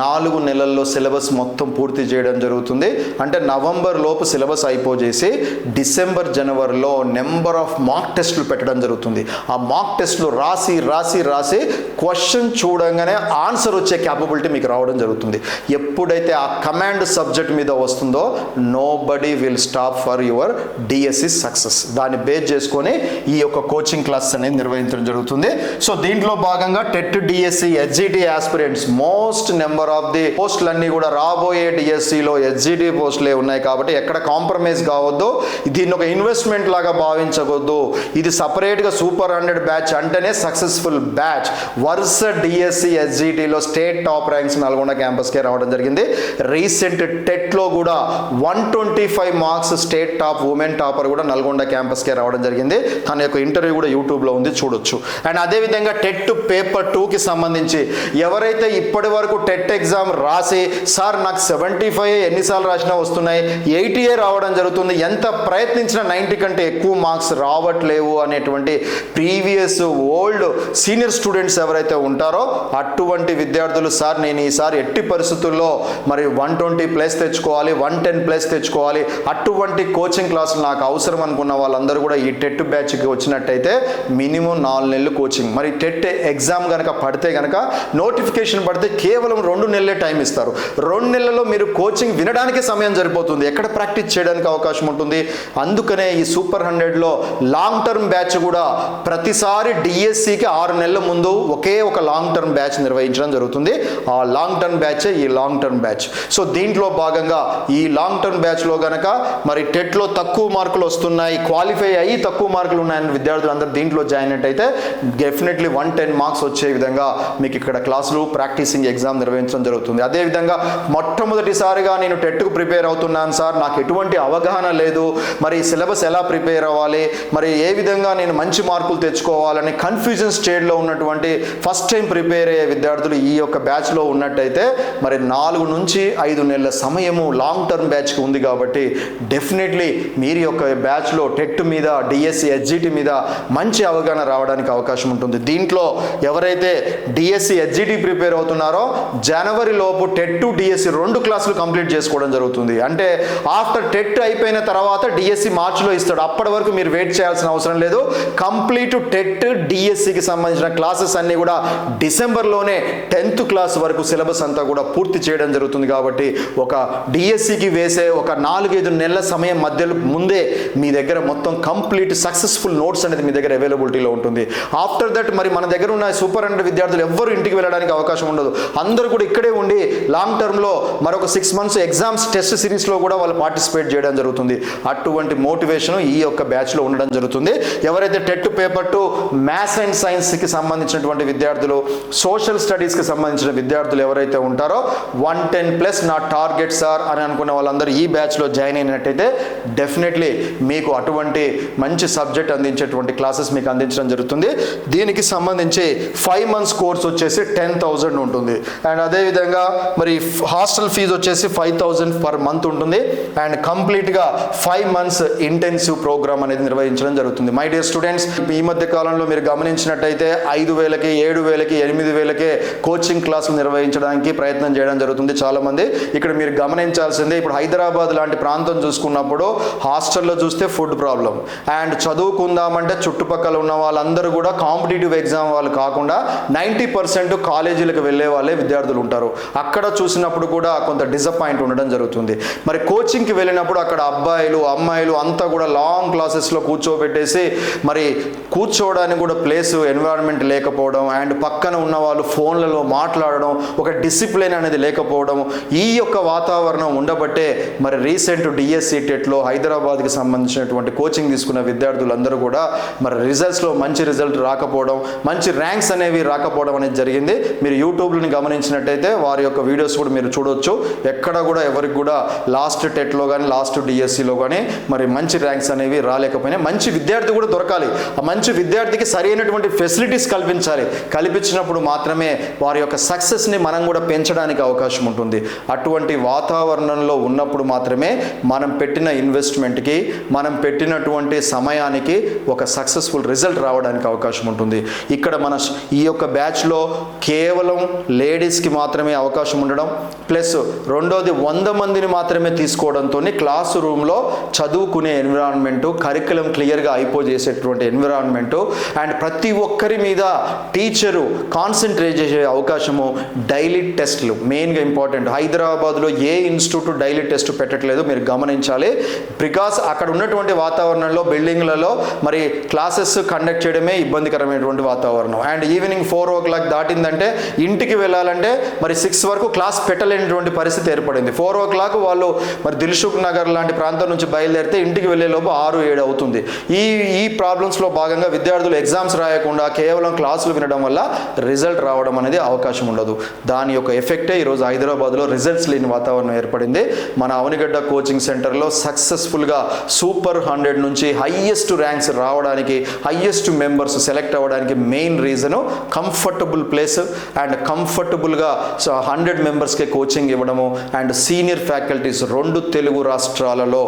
4 నెలల్లో సిలబస్ మొత్తం పూర్తి చేయడం జరుగుతుంది. అంటే నవంబర్ లోపు సిలబస్ అయిపోజేసి డిసెంబర్, జనవరిలో నెంబర్ ఆఫ్ మాక్ టెస్టులు పెట్టడం జరుగుతుంది. ఆ మాక్ టెస్టులు రాసి రాసి రాసి క్వశ్చన్ చూడంగానే ఆన్సర్ వచ్చే క్యాపబిలిటీ మీకు రావడం జరుగుతుంది. ఎప్పుడైతే ఆ కమాండ్ సబ్జెక్ట్ మీద వస్తుందో nobody will stop for your DSC success. దాన్ని బేస్ చేసుకొని ఈ యొక్క కోచింగ్ క్లాస్ అనేది నిర్వహించడం జరుగుతుంది. సో దీంట్లో భాగంగా TET, DSC, HGT aspirants most number of the పోస్టులన్నీ కూడా రాబోయే డిఎస్సిలో హెచ్జిటి పోస్టులే ఉన్నాయి కాబట్టి ఎక్కడ కాంప్రమైజ్ కావద్దు. దీన్ని ఒక ఇన్వెస్ట్మెంట్ లాగా భావించవద్దు. ఇది సపరేట్గా సూపర్ 100 బ్యాచ్ అంటేనే సక్సెస్ఫుల్ బ్యాచ్. వరుస డిఎస్సి, హెచ్జిటిలో స్టేట్ టాప్ ర్యాంక్స్ నల్గొండ క్యాంపస్కే రావడం జరిగింది. రీసెంట్ టెట్లో కూడా 125 marks state top women topper కూడా నల్గొండ క్యాంపస్కే రావడం జరిగింది. తన యొక్క ఇంటర్వ్యూ కూడా యూట్యూబ్లో ఉంది, చూడొచ్చు. అండ్ అదేవిధంగా టెట్ పేపర్ 2కి సంబంధించి ఎవరైతే ఇప్పటి వరకు టెట్ ఎగ్జామ్ రాసి సార్ నాకు 75 ఎన్నిసార్లు రాసినా వస్తున్నాయి, 80 రావడం జరుగుతుంది, ఎంత ప్రయత్నించినా 90 కంటే ఎక్కువ మార్క్స్ రావట్లేవు అనేటువంటి ప్రీవియస్ ఓల్డ్ సీనియర్ స్టూడెంట్స్ ఎవరైతే ఉంటారో అటువంటి విద్యార్థులు సార్ నేను ఈసారి ఎట్టి పరిస్థితుల్లో మరి 120+ తెచ్చుకోవాలి, 110+ తెచ్చుకోవాలి, అటువంటి కోచింగ్ క్లాసులు నాకు అవసరం అనుకున్న వాళ్ళందరూ కూడా ఈ టెట్ బ్యాచ్కి వచ్చినట్టయితే మినిమం 4 నెలలు కోచింగ్. మరి టెట్ ఎగ్జామ్ కనుక పడితే కనుక నోటిఫికేషన్ పడితే కేవలం 2 నెలలే టైం ఇస్తారు. 2 నెలల్లో మీరు కోచింగ్ వినడానికి సమయం సరిపోతుంది, ఎక్కడ ప్రాక్టీస్ చేయడానికి అవకాశం ఉంటుంది. అందుకనే ఈ సూపర్ 100లో లాంగ్ టర్మ్ బ్యాచ్ కూడా ప్రతిసారి డిఎస్సికి 6 నెలల ముందు ఒకే ఒక లాంగ్ టర్మ్ బ్యాచ్ నిర్వహించడం జరుగుతుంది. ఆ లాంగ్ టర్మ్ బ్యాచే ఈ లాంగ్ టర్మ్ బ్యాచ్. సో దీంట్లో భాగంగా ఈ లాంగ్ టర్మ్ బ్యాచ్లో కనుక మరి టెట్లో తక్కువ మార్కులు వస్తున్నాయి, క్వాలిఫై అయ్యి తక్కువ మార్కులు ఉన్నాయని విద్యార్థులు అందరూ దీంట్లో జాయిన్ అయితే డెఫినెట్లీ 110 మార్క్స్ వచ్చే విధంగా మీకు ఇక్కడ క్లాసులు ప్రాక్టీసింగ్ ఎగ్జామ్ నిర్వహించడం జరుగుతుంది. అదేవిధంగా మొట్టమొదటిసారిగా నేను టెట్కు ప్రిపేర్ అవుతున్నాను సార్, నాకు ఎటువంటి అవగాహన లేదు, మరి సిలబస్ ఎలా ప్రిపేర్ అవ్వాలి, మరి ఏ విధంగా నేను మంచి మార్కులు తెచ్చుకోవాలని కన్ఫ్యూజన్ స్టేజ్లో ఉన్నటువంటి ఫస్ట్ టైం ప్రిపేర్ అయ్యే విద్యార్థులు ఈ యొక్క బ్యాచ్లో ఉన్నట్టయితే మరి 4 నుంచి 5 నెలల సమయము లాంగ్ టర్మ్ బ్యాచ్కి ఉంది కాబట్టి డెఫినెట్లీ మీరు యొక్క బ్యాచ్లో టెట్ మీద, డిఎస్సి, హెచ్జిటి మీద మంచి అవగాహన రావడానికి అవకాశం ఉంటుంది. దీంట్లో ఎవరైతే డిఎస్సి, హెచ్జిటి ప్రిపేర్ అవుతున్నారో జనవరి లోపు టెట్, డిఎస్సి 2 క్లాసులు కంప్లీట్ చేసుకోవడం జరుగుతుంది. అంటే ఆఫ్టర్ టెట్ అయిపోయిన తర్వాత డిఎస్సి మార్చిలో ఇస్తాడు. అప్పటి వరకు మీరు వెయిట్ చేయాల్సిన అవసరం లేదు. కంప్లీట్ టెట్, డిఎస్సికి సంబంధించిన క్లాసెస్ అన్నీ కూడా డిసెంబర్లోనే 10th క్లాస్ వరకు సిలబస్ అంతా కూడా పూర్తి చేయడం జరుగుతుంది. కాబట్టి ఒక డిఎస్సికి వేసే ఒక 4-5 నెలల సమయం మధ్యలో ముందే మీ దగ్గర మొత్తం కంప్లీట్ సక్సెస్ఫుల్ నోట్స్ అనేది మీ దగ్గర అవైలబిలిటీలో ఉంటుంది. ఆఫ్టర్ దట్ మరి మన దగ్గర ఉన్న సూపర్ 100 విద్యార్థులు ఎవ్వరు ఇంటికి వెళ్ళడానికి అవకాశం ఉండదు. అందరూ కూడా ఇక్కడే ఉండి లాంగ్ టర్మ్లో మరొక 6 months ఎగ్జామ్స్ టెస్ట్ సిరీస్లో కూడా వాళ్ళు పార్టిసిపేట్ చేయడం జరుగుతుంది. అటువంటి మోటివేషన్ ఈ యొక్క బ్యాచ్లో ఉండడం జరుగుతుంది. ఎవరైతే టెట్ పేపర్ 2 మ్యాథ్స్ అండ్ సైన్స్కి సంబంధించినటువంటి విద్యార్థులు, సోషల్ స్టడీస్కి సంబంధించిన విద్యార్థులు ఎవరైతే ఉంటారో 110+ నా టార్గెట్ సార్ అని అనుకున్న వాళ్ళందరూ ఈ బ్యాచ్లో జాయిన్ అయినట్టయితే డెఫినెట్లీ మీకు అటువంటి మంచి సబ్జెక్ట్ అందించేటువంటి క్లాసెస్ మీకు అందించడం జరుగుతుంది. దీనికి సంబంధించి 5 months కోర్స్ వచ్చేసి 10,000 ఉంటుంది. అండ్ అదేవిధంగా మరి హాస్టల్ ఫీజు వచ్చేసి 5,000 per month ఉంటుంది. ఉంటుంది అండ్ కంప్లీట్గా 5 months ఇంటెన్సివ్ ప్రోగ్రామ్ అనేది నిర్వహించడం జరుగుతుంది. మై డియర్ స్టూడెంట్స్, ఈ మధ్య కాలంలో మీరు గమనించినట్టయితే 5,000కి 7,000కి 8,000కే కోచింగ్ క్లాసులు నిర్వహించడానికి ప్రయత్నం చేయడం జరుగుతుంది చాలామంది. ఇక్కడ మీరు గమనించాల్సిందే, ఇప్పుడు హైదరాబాద్ లాంటి ప్రాంతం చూసుకున్నప్పుడు హాస్టల్లో చూస్తే ఫుడ్ ప్రాబ్లం అండ్ చదువుకుందామంటే చుట్టుపక్కల ఉన్న వాళ్ళందరూ కూడా కాంపిటేటివ్ ఎగ్జామ్ వాళ్ళు కాకుండా 90% కాలేజీలకు వెళ్ళే వాళ్ళే విద్యార్థులు ఉంటారు. అక్కడ చూసినప్పుడు కూడా కొంత డిసప్పాయింట్ ఉండడం జరుగుతుంది. మరి కోచింగ్కి వెళ్ళినప్పుడు అక్కడ అబ్బాయిలు అమ్మాయిలు అంతా కూడా లాంగ్ క్లాసెస్లో కూర్చోబెట్టేసి మరి కూర్చోవడానికి కూడా ప్లేస్ ఎన్విరాన్మెంట్ లేకపోవడం అండ్ పక్కన ఉన్న వాళ్ళు ఫోన్లలో మాట్లాడడం, ఒక డిసిప్లిన్ అనేది లేకపోవడం, ఈ యొక్క వాతావరణం ఉండబట్టే మరి రీసెంట్ డిఎస్సి టెట్లో హైదరాబాద్కి సంబంధించినటువంటి కోచింగ్ తీసుకున్న విద్యార్థులందరూ కూడా మరి రిజల్ట్స్లో మంచి రిజల్ట్ రాకపోవడం, మంచి ర్యాంక్స్ అనేవి రాకపోవడం అనేది జరిగింది. మీరు యూట్యూబ్ని గమనించినట్టయితే వారి యొక్క వీడియోస్ కూడా మీరు చూడొచ్చు. ఎక్కడ కూడా ఎవరికి కూడా లాస్ట్ టెట్లో కానీ లాస్ట్ డిఎస్సిలో కానీ మరి మంచి ర్యాంక్స్ అనేవి రాలేకపోయినాయి. మంచి విద్యార్థి కూడా దొరకాలి. ఆ మంచి విద్యార్థికి సరైనటువంటి ఫెసిలిటీస్ కల్పించాలి. కల్పించినప్పుడు మాత్రమే వారి యొక్క సక్సెస్ని మనం కూడా పెంచడానికి అవకాశం ఉంటుంది. అటువంటి వాతావరణంలో ఉన్నప్పుడు మాత్రమే మనం పెట్టిన ఇన్వెస్ట్మెంట్కి, మనం పెట్టినటువంటి సమయానికి ఒక సక్సెస్ఫుల్ రిజల్ట్ రావడానికి అవకాశం ఉంటుంది. ఇక్కడ మన ఈ యొక్క బ్యాచ్లో కేవలం లేడీస్కి మాత్రమే అవకాశం ఉండడం, ప్లస్ రెండోది 100 మందిని మాత్రమే తీసుకోవడంతో క్లాస్ రూమ్లో చదువుకునే ఎన్విరాన్మెంటు, కరికులం క్లియర్గా అయిపోజేసేటువంటి ఎన్విరాన్మెంటు అండ్ ప్రతి ఒక్కరి మీద టీచరు కాన్సన్ట్రేట్ చేసే అవకాశము. డైలీ టెస్ట్లు మెయిన్గా ఇంపార్టెంట్. హైదరాబాద్లో ఏ ఇన్స్టిట్యూట్ డైలీ టెస్ట్ పెట్టట్లేదు, మీరు గమనించాలి. బికాస్ అక్కడ ఉన్నటువంటి వాతావరణంలో బిల్డింగ్లలో మరి క్లాసెస్ కండక్ట్ చేయడమే ఇబ్బందికరమైనటువంటి వాతావరణం. అండ్ ఈవినింగ్ 4 o'clock దాటిందంటే ఇంటికి వెళ్ళాలంటే మరి 6 వరకు క్లాస్ పెట్టలేనటువంటి పరిస్థితి ఏర్పడింది. 4 o'clock వాళ్ళు మరి దిల్సుఖ్ నగర్ లాంటి ప్రాంతం నుంచి బయలుదేరితే ఇంటికి వెళ్ళే లోపు 6-7 అవుతుంది. ఈ ప్రాబ్లమ్స్లో భాగంగా విద్యార్థులు ఎగ్జామ్స్ రాయకుండా కేవలం క్లాసులు వినడం వల్ల రిజల్ట్ రావడం అనేది అవకాశం ఉండదు. దాని యొక్క ఎఫెక్టే ఈరోజు హైదరాబాద్లో రిజల్ట్స్ లేని వాతావరణం ఏర్పడింది. మన అవనిగడ్డ కోచింగ్ సెంటర్లో సక్సెస్ఫుల్గా సూపర్ 100 నుంచి హైయెస్ట్ ర్యాంక్స్ రావడానికి, హైయెస్ట్ మెంబర్స్ సెలెక్ట్ అవ్వడానికి main reason comfortable place and కంఫర్టబుల్గా 100 మెంబర్స్కే కోచింగ్ ఇవ్వడము అండ్ సీనియర్ ఫ్యాకల్టీస్ 2 తెలుగు రాష్ట్రాలలో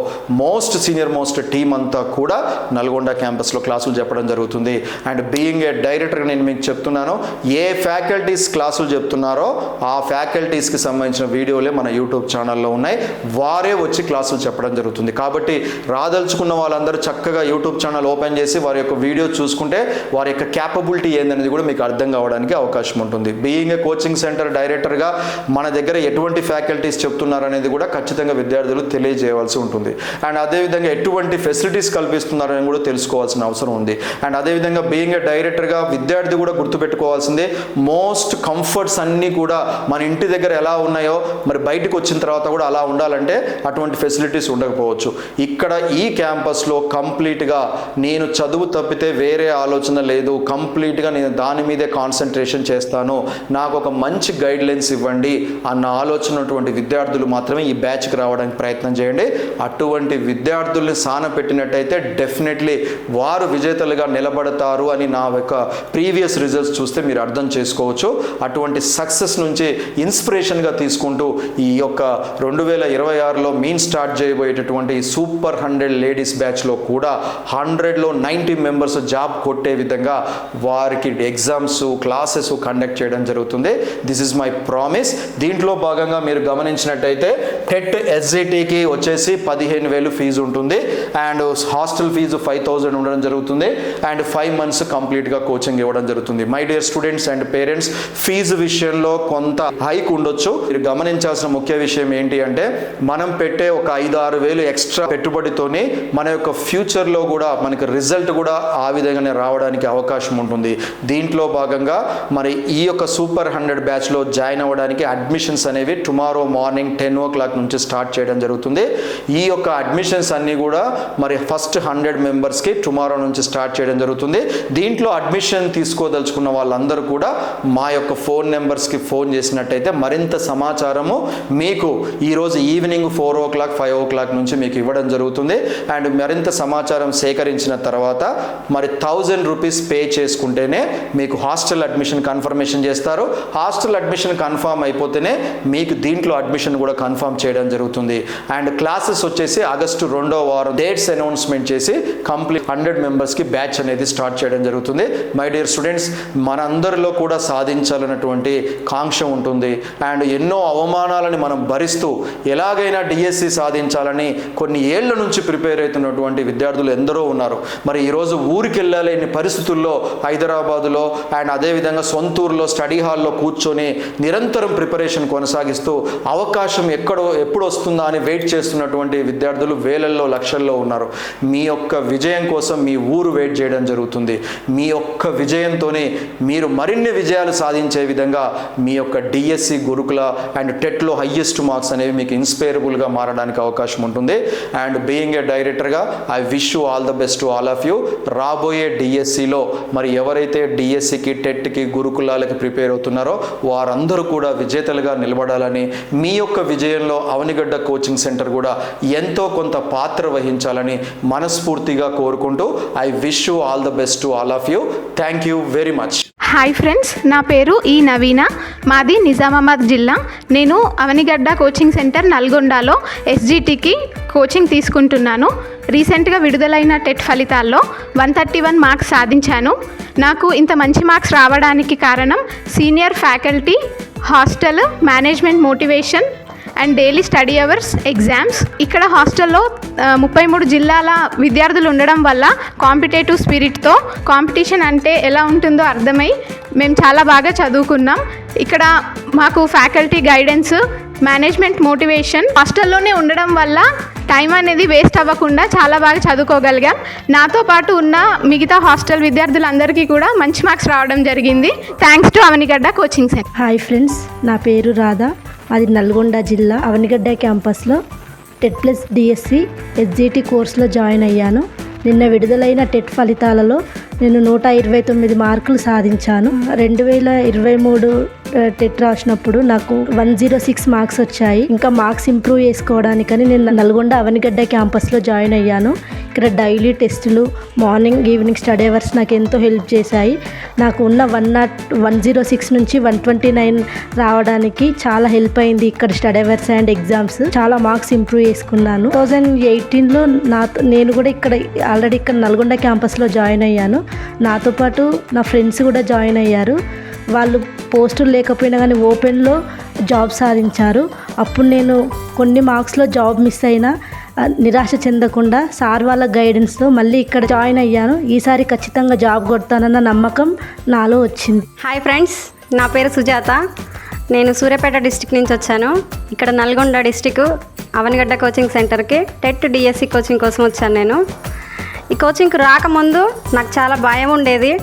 సీనియర్ మోస్ట్ టీమ్ అంతా కూడా నల్గొండ క్యాంపస్లో క్లాసులు చెప్పడం జరుగుతుంది. అండ్ బీయింగ్ ఏ డైరెక్టర్ నేను మీకు చెప్తున్నాను, ఏ ఫ్యాకల్టీస్ క్లాసులు చెప్తున్నారో ఆ ఫ్యాకల్టీస్కి సంబంధించిన వీడియోలే మన యూట్యూబ్ ఛానల్లో ఉన్నాయి. వారే వచ్చి క్లాసులు చెప్పడం జరుగుతుంది. కాబట్టి రాదలుచుకున్న వాళ్ళందరూ చక్కగా యూట్యూబ్ ఛానల్ ఓపెన్ చేసి వారి యొక్క వీడియో చూసుకుంటే వారి యొక్క క్యాపబిలిటీ ఏందనేది కూడా మీకు అర్థం కావడానికి అవకాశం ఉంటుంది. బీయింగ్ ఏ కోచింగ్ సెంటర్ డైరెక్టర్గా మన దగ్గర ఎటువంటి ఫ్యాకల్టీస్ చెప్తున్నారనేది కూడా ఖచ్చితంగా విద్యార్థులు తెలియజేయవలసి ఉంటుంది. అండ్ అదేవిధంగా ఎటువంటి ఫెసిలిటీస్ కల్పిస్తున్నారని కూడా తెలుసుకోవాల్సిన అవసరం ఉంది. అండ్ అదేవిధంగా బీయింగ్ ఏ డైరెక్టర్గా విద్యార్థి కూడా గుర్తుపెట్టుకోవాల్సిందే, మోస్ట్ కంఫర్ట్స్ అన్నీ కూడా మన ఇంటి దగ్గర ఎలా ఉన్నాయో మరి బయటకు వచ్చిన తర్వాత కూడా అలా ఉండాలంటే అటువంటి ఫెసిలిటీస్ ఉండకపోవచ్చు. ఇక్కడ ఈ క్యాంపస్లో కంప్లీట్గా నేను చదువు తప్పితే వేరే ఆలోచన లేదు, కంప్లీట్గా నేను దాని మీదే కాన్సన్ట్రేషన్ చేస్తాను, నాకు ఒక మంచి గైడ్లైన్స్ ఇవ్వండి అన్న ఆలోచన ఉన్నటువంటి విద్యార్థులు మాత్రమే ఈ బ్యాచ్కి రావడానికి ప్రయత్నం చేయండి. అటువంటి విద్యార్థుల్ని సానపెట్టినట్టయితే డెఫినెట్లీ వారు విజేతలుగా నిలబడతారు అని నా యొక్క ప్రీవియస్ రిజల్ట్స్ చూస్తే మీరు అర్థం చేసుకోవచ్చు. అటువంటి సక్సెస్ నుంచి ఇన్స్పిరేషన్గా తీసుకుంటూ ఈ యొక్క 2026లో స్టార్ట్ చేయబోయేటటువంటి సూపర్ 100 లేడీస్ బ్యాచ్లో కూడా 100లో 90 మెంబర్స్ జాబ్ కొట్టే విధంగా వారికి ఎగ్జామ్స్ క్లాసెస్ కండక్ట్ చేయడం జరుగుతుంది. This is my promise. దీంట్లో భాగంగా మీరు గమనించినట్టయితే టెట్ ఎస్జిటికి వచ్చేసి 15,000 ఫీజు ఉంటుంది అండ్ హాస్టల్ ఫీజు 5,000 ఉండడం జరుగుతుంది అండ్ 5 months కంప్లీట్గా కోచింగ్ ఇవ్వడం జరుగుతుంది. My dear students and parents, fee విషయంలో కొంత హైక్ ఉండొచ్చు. మీరు గమనించాల్సిన ముఖ్య విషయం ఏంటి అంటే మనం పెట్టే ఒక 5-6 వేలు ఎక్స్ట్రా పెట్టుబడితోని మన యొక్క ఫ్యూచర్లో కూడా మనకి రిజల్ట్ కూడా ఆ విధంగానే రావడానికి అవకాశం ఉంటుంది. దీంట్లో భాగంగా మరి ఈ యొక్క సూపర్ 100 బ్యాచ్లో జాయిన్ అవ్వడానికి అడ్మిషన్స్ అనేవి టుమారో మార్నింగ్ 10 o'clock నుంచి స్టార్ట్ చేయడం జరుగుతుంది. ఈ యొక్క అడ్మిషన్స్ అన్నీ కూడా మరి ఫస్ట్ 100 మెంబర్స్కి టుమారో నుంచి స్టార్ట్ చేయడం జరుగుతుంది. దీంట్లో అడ్మిషన్ తీసుకోదలుచుకున్న వాళ్ళందరూ కూడా మా యొక్క ఫోన్ నెంబర్స్కి ఫోన్ చేసినట్టయితే మరింత సమాచారము మీకు ఈరోజు ఈవినింగ్ 4 o'clock 5 o'clock నుంచి మీకు ఇవ్వడం జరుగుతుంది. అండ్ మరింత సమాచారం సేకరించిన తర్వాత మరి 1000 రూపీస్ పే చేసుకుంటేనే మీకు హాస్టల్ అడ్మిషన్ కన్ఫర్మేషన్ చేస్తారు. హాస్టల్ అడ్మిషన్ కన్ఫర్మ్ అయిపోతేనే మీకు దీంట్లో అడ్మిషన్ కూడా కన్ఫర్మ్ చేయడం జరుగుతుంది. జరుగుతుంది. అండ్ క్లాసెస్ వచ్చేసి ఆగస్టు 2వ వారం డేట్స్ అనౌన్స్మెంట్ చేసి కంప్లీట్ 100 మెంబర్స్కి బ్యాచ్ అనేది స్టార్ట్ చేయడం జరుగుతుంది. మై డియర్ స్టూడెంట్స్, మనందరిలో కూడా సాధించాలన్నటువంటి కాంక్ష ఉంటుంది. అండ్ ఎన్నో అవమానాలని మనం భరిస్తూ ఎలాగైనా డిఎస్సి సాధించాలని కొన్ని ఏళ్ల నుంచి ప్రిపేర్ అవుతున్నటువంటి విద్యార్థులు ఎందరో ఉన్నారు. మరి ఈరోజు ఊరికి వెళ్ళలేని పరిస్థితుల్లో హైదరాబాదులో అండ్ అదేవిధంగా సొంతూరులో స్టడీ హాల్లో కూర్చొని నిరంతరం ప్రిపరేషన్ కొనసాగిస్తూ అవకాశం ఎప్పుడు వస్తుందా అని వెయిట్ చేస్తున్నటువంటి విద్యార్థులు వేలల్లో లక్షల్లో ఉన్నారు. మీ యొక్క విజయం కోసం మీ ఊరు వెయిట్ చేయడం జరుగుతుంది. మీ యొక్క విజయంతోనే మీరు మరిన్ని విజయాలు సాధించే విధంగా మీ యొక్క డిఎస్సి గురుకుల అండ్ టెట్లో హయ్యెస్ట్ మార్క్స్ అనేవి మీకు ఇన్స్పైరబుల్గా మారడానికి అవకాశం ఉంటుంది. అండ్ బీయింగ్ ఏ డైరెక్టర్గా I wish you all the best to all of you. రాబోయే డిఎస్సిలో మరి ఎవరైతే డిఎస్సికి టెట్కి గురుకులాలకి ప్రిపేర్ అవుతున్నారో వారందరూ కూడా విజేతలుగా నిలబడాలని, మీ యొక్క విజయంలో అవనిగడ్డ కోచింగ్ సెంటర్ కూడా ఎంతో కొంత పాత్ర వహించాలని మనస్ఫూర్తిగా కోరుకుంటూ I wish you all the best to all of you. Thank you very much. Hi friends, నా పేరు ఈ నవీన, మాది నిజామాబాద్ జిల్లా. నేను అవనిగడ్డ కోచింగ్ సెంటర్ నల్గొండలో ఎస్జిటికి కోచింగ్ తీసుకుంటున్నాను. రీసెంట్గా విడుదలైన టెట్ ఫలితాల్లో 131 మార్క్స్ సాధించాను. నాకు ఇంత మంచి మార్క్స్ రావడానికి కారణం senior faculty, hostel, management motivation and daily study hours, exams. ఇక్కడ హాస్టల్లో 33 జిల్లాల విద్యార్థులు ఉండడం వల్ల కాంపిటేటివ్ స్పిరిట్తో కాంపిటీషన్ అంటే ఎలా ఉంటుందో అర్థమై మేము చాలా బాగా చదువుకున్నాం. ఇక్కడ మాకు ఫ్యాకల్టీ గైడెన్స్, మేనేజ్మెంట్ మోటివేషన్, హాస్టల్లోనే ఉండడం వల్ల టైం అనేది వేస్ట్ అవ్వకుండా చాలా బాగా చదువుకోగలిగాం. నాతో పాటు ఉన్న మిగతా హాస్టల్ విద్యార్థులందరికీ కూడా మంచి మార్క్స్ రావడం జరిగింది. Thanks to Avanigadda coaching centre. Hi friends, నా పేరు రాధా, అది నల్గొండ జిల్లా అవనిగడ్డ క్యాంపస్లో టెట్ ప్లస్ డిఎస్సి ఎస్జిటి కోర్సులో జాయిన్ అయ్యాను. నిన్న విడుదలైన టెట్ ఫలితాలలో నేను 129 మార్కులు సాధించాను. 2023 టెట్ రాసినప్పుడు నాకు 106 మార్క్స్ వచ్చాయి. ఇంకా మార్క్స్ ఇంప్రూవ్ చేసుకోవడానికని నేను నల్గొండ అవనిగడ్డ క్యాంపస్లో జాయిన్ అయ్యాను. ఇక్కడ డైలీ టెస్టులు, మార్నింగ్ ఈవినింగ్ స్టడీ అవర్స్ నాకు ఎంతో హెల్ప్ చేశాయి. నాకు ఉన్న 106 నుంచి 129 రావడానికి చాలా హెల్ప్ అయింది. ఇక్కడ స్టడీ అవర్స్ అండ్ ఎగ్జామ్స్ చాలా మార్క్స్ ఇంప్రూవ్ చేసుకున్నాను. 2018లో నేను కూడా ఆల్రెడీ ఇక్కడ నల్గొండ క్యాంపస్లో జాయిన్ అయ్యాను. నాతో పాటు నా ఫ్రెండ్స్ కూడా జాయిన్ అయ్యారు. వాళ్ళు పోస్టులు లేకపోయినా కానీ ఓపెన్లో జాబ్ సాధించారు. అప్పుడు నేను కొన్ని మార్క్స్లో జాబ్ మిస్ అయినా నిరాశ చెందకుండా సార్ వాళ్ళ గైడెన్స్తో మళ్ళీ ఇక్కడ జాయిన్ అయ్యాను. ఈసారి ఖచ్చితంగా జాబ్ కొడతానన్న నమ్మకం నాలో వచ్చింది. హాయ్ ఫ్రెండ్స్, నా పేరు సుజాత. నేను సూర్యాపేట డిస్టిక్ నుంచి వచ్చాను. ఇక్కడ నల్గొండ డిస్టిక్ అవనిగడ్డ కోచింగ్ సెంటర్కి టెట్ డిఎస్సి కోచింగ్ కోసం వచ్చాను. నేను ఈ కోచింగ్కి రాకముందు నాకు చాలా భయం ఉండేది.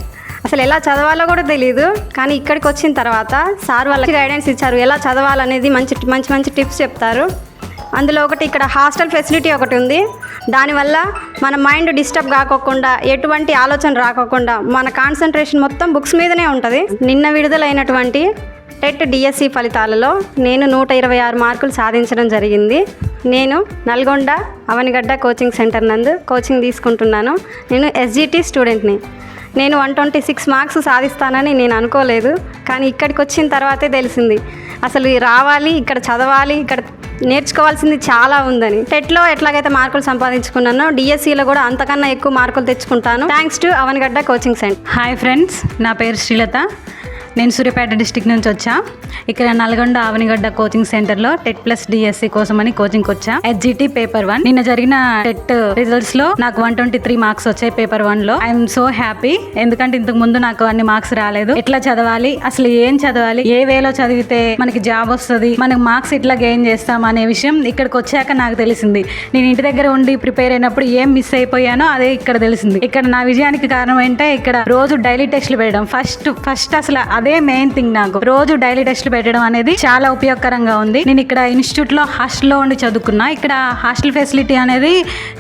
అసలు ఎలా చదవాలో కూడా తెలియదు. కానీ ఇక్కడికి వచ్చిన తర్వాత సార్ వాళ్ళకి గైడెన్స్ ఇచ్చారు, ఎలా చదవాలనేది మంచి మంచి టిప్స్ చెప్తారు. అందులో ఒకటి ఇక్కడ హాస్టల్ ఫెసిలిటీ ఒకటి ఉంది. దానివల్ల మన మైండ్ డిస్టర్బ్ కాకోకుండా, ఎటువంటి ఆలోచన రాకోకుండా మన కాన్సన్ట్రేషన్ మొత్తం బుక్స్ మీదనే ఉంటుంది. నిన్న విడుదలైనటువంటి టెట్ డిఎస్సి ఫలితాలలో నేను 126 మార్కులు సాధించడం జరిగింది. నేను నల్గొండ అవనిగడ్డ కోచింగ్ సెంటర్ నందు కోచింగ్ తీసుకుంటున్నాను. నేను ఎస్జిటి స్టూడెంట్ని. నేను 126 మార్క్స్ సాధిస్తానని నేను అనుకోలేదు. కానీ ఇక్కడికి వచ్చిన తర్వాతే తెలిసింది అసలు రావాలి, ఇక్కడ చదవాలి, ఇక్కడ నేర్చుకోవాల్సింది చాలా ఉందని. టెట్లో ఎట్లాగైతే మార్కులు సంపాదించుకున్నానో డిఎస్సిలో కూడా అంతకన్నా ఎక్కువ మార్కులు తెచ్చుకుంటాను. Thanks to Avanigadda coaching centre. Hi friends, నా పేరు శ్రీలత. నేను సూర్యాపేట డిస్టిక్ నుంచి వచ్చా. ఇక్కడ నల్గొండ అవనిగడ్డ కోచింగ్ సెంటర్లో టెట్ ప్లస్ డిఎస్సి కోసమని కోచింగ్కి వచ్చా. ఎస్జిటి పేపర్ 1 నిన్న జరిగిన టెట్ రిజల్ట్స్లో నాకు 123 మార్క్స్ వచ్చాయి పేపర్ 1లో. I'm so happy. ఎందుకంటే ఇంతకు ముందు నాకు అన్ని మార్క్స్ రాలేదు. ఎట్లా చదవాలి, అసలు ఏం చదవాలి, ఏ వేలో చదివితే మనకి జాబ్ వస్తుంది, మనకి మార్క్స్ ఇట్లా గెయిన్ చేస్తాం అనే విషయం ఇక్కడికి వచ్చాక నాకు తెలిసింది. నేను ఇంటి దగ్గర ఉండి ప్రిపేర్ అయినప్పుడు ఏం మిస్ అయిపోయానో అదే ఇక్కడ తెలిసింది. ఇక్కడ నా విజయానికి కారణం ఏంటంటే ఇక్కడ రోజు డైలీ టెస్ట్లు పెట్టడం. ఫస్ట్ అసలు అదే మెయిన్ థింగ్. నాకు రోజు డైలీ టెస్ట్లు పెట్టడం అనేది చాలా ఉపయోగకరంగా ఉంది. నేను ఇక్కడ ఇన్స్టిట్యూట్లో హాస్టల్లో ఉండి చదువుకున్నా. ఇక్కడ హాస్టల్ ఫెసిలిటీ అనేది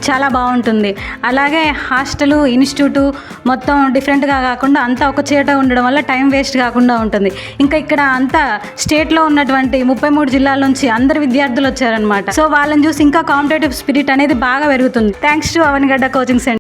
చాలా బాగుంటుంది. అలాగే హాస్టల్, ఇన్స్టిట్యూట్ మొత్తం డిఫరెంట్గా కాకుండా అంతా ఒక చోట ఉండడం వల్ల టైం వేస్ట్ కాకుండా ఉంటుంది. ఇంకా ఇక్కడ అంతా స్టేట్లో ఉన్నటువంటి 33 జిల్లాల నుంచి అందరు విద్యార్థులు వచ్చారనమాట. సో వాళ్ళని చూసి ఇంకా కాంపిటేటివ్ స్పిరిట్ అనేది బాగా పెరుగుతుంది. Thanks to Avanigadda coaching centre.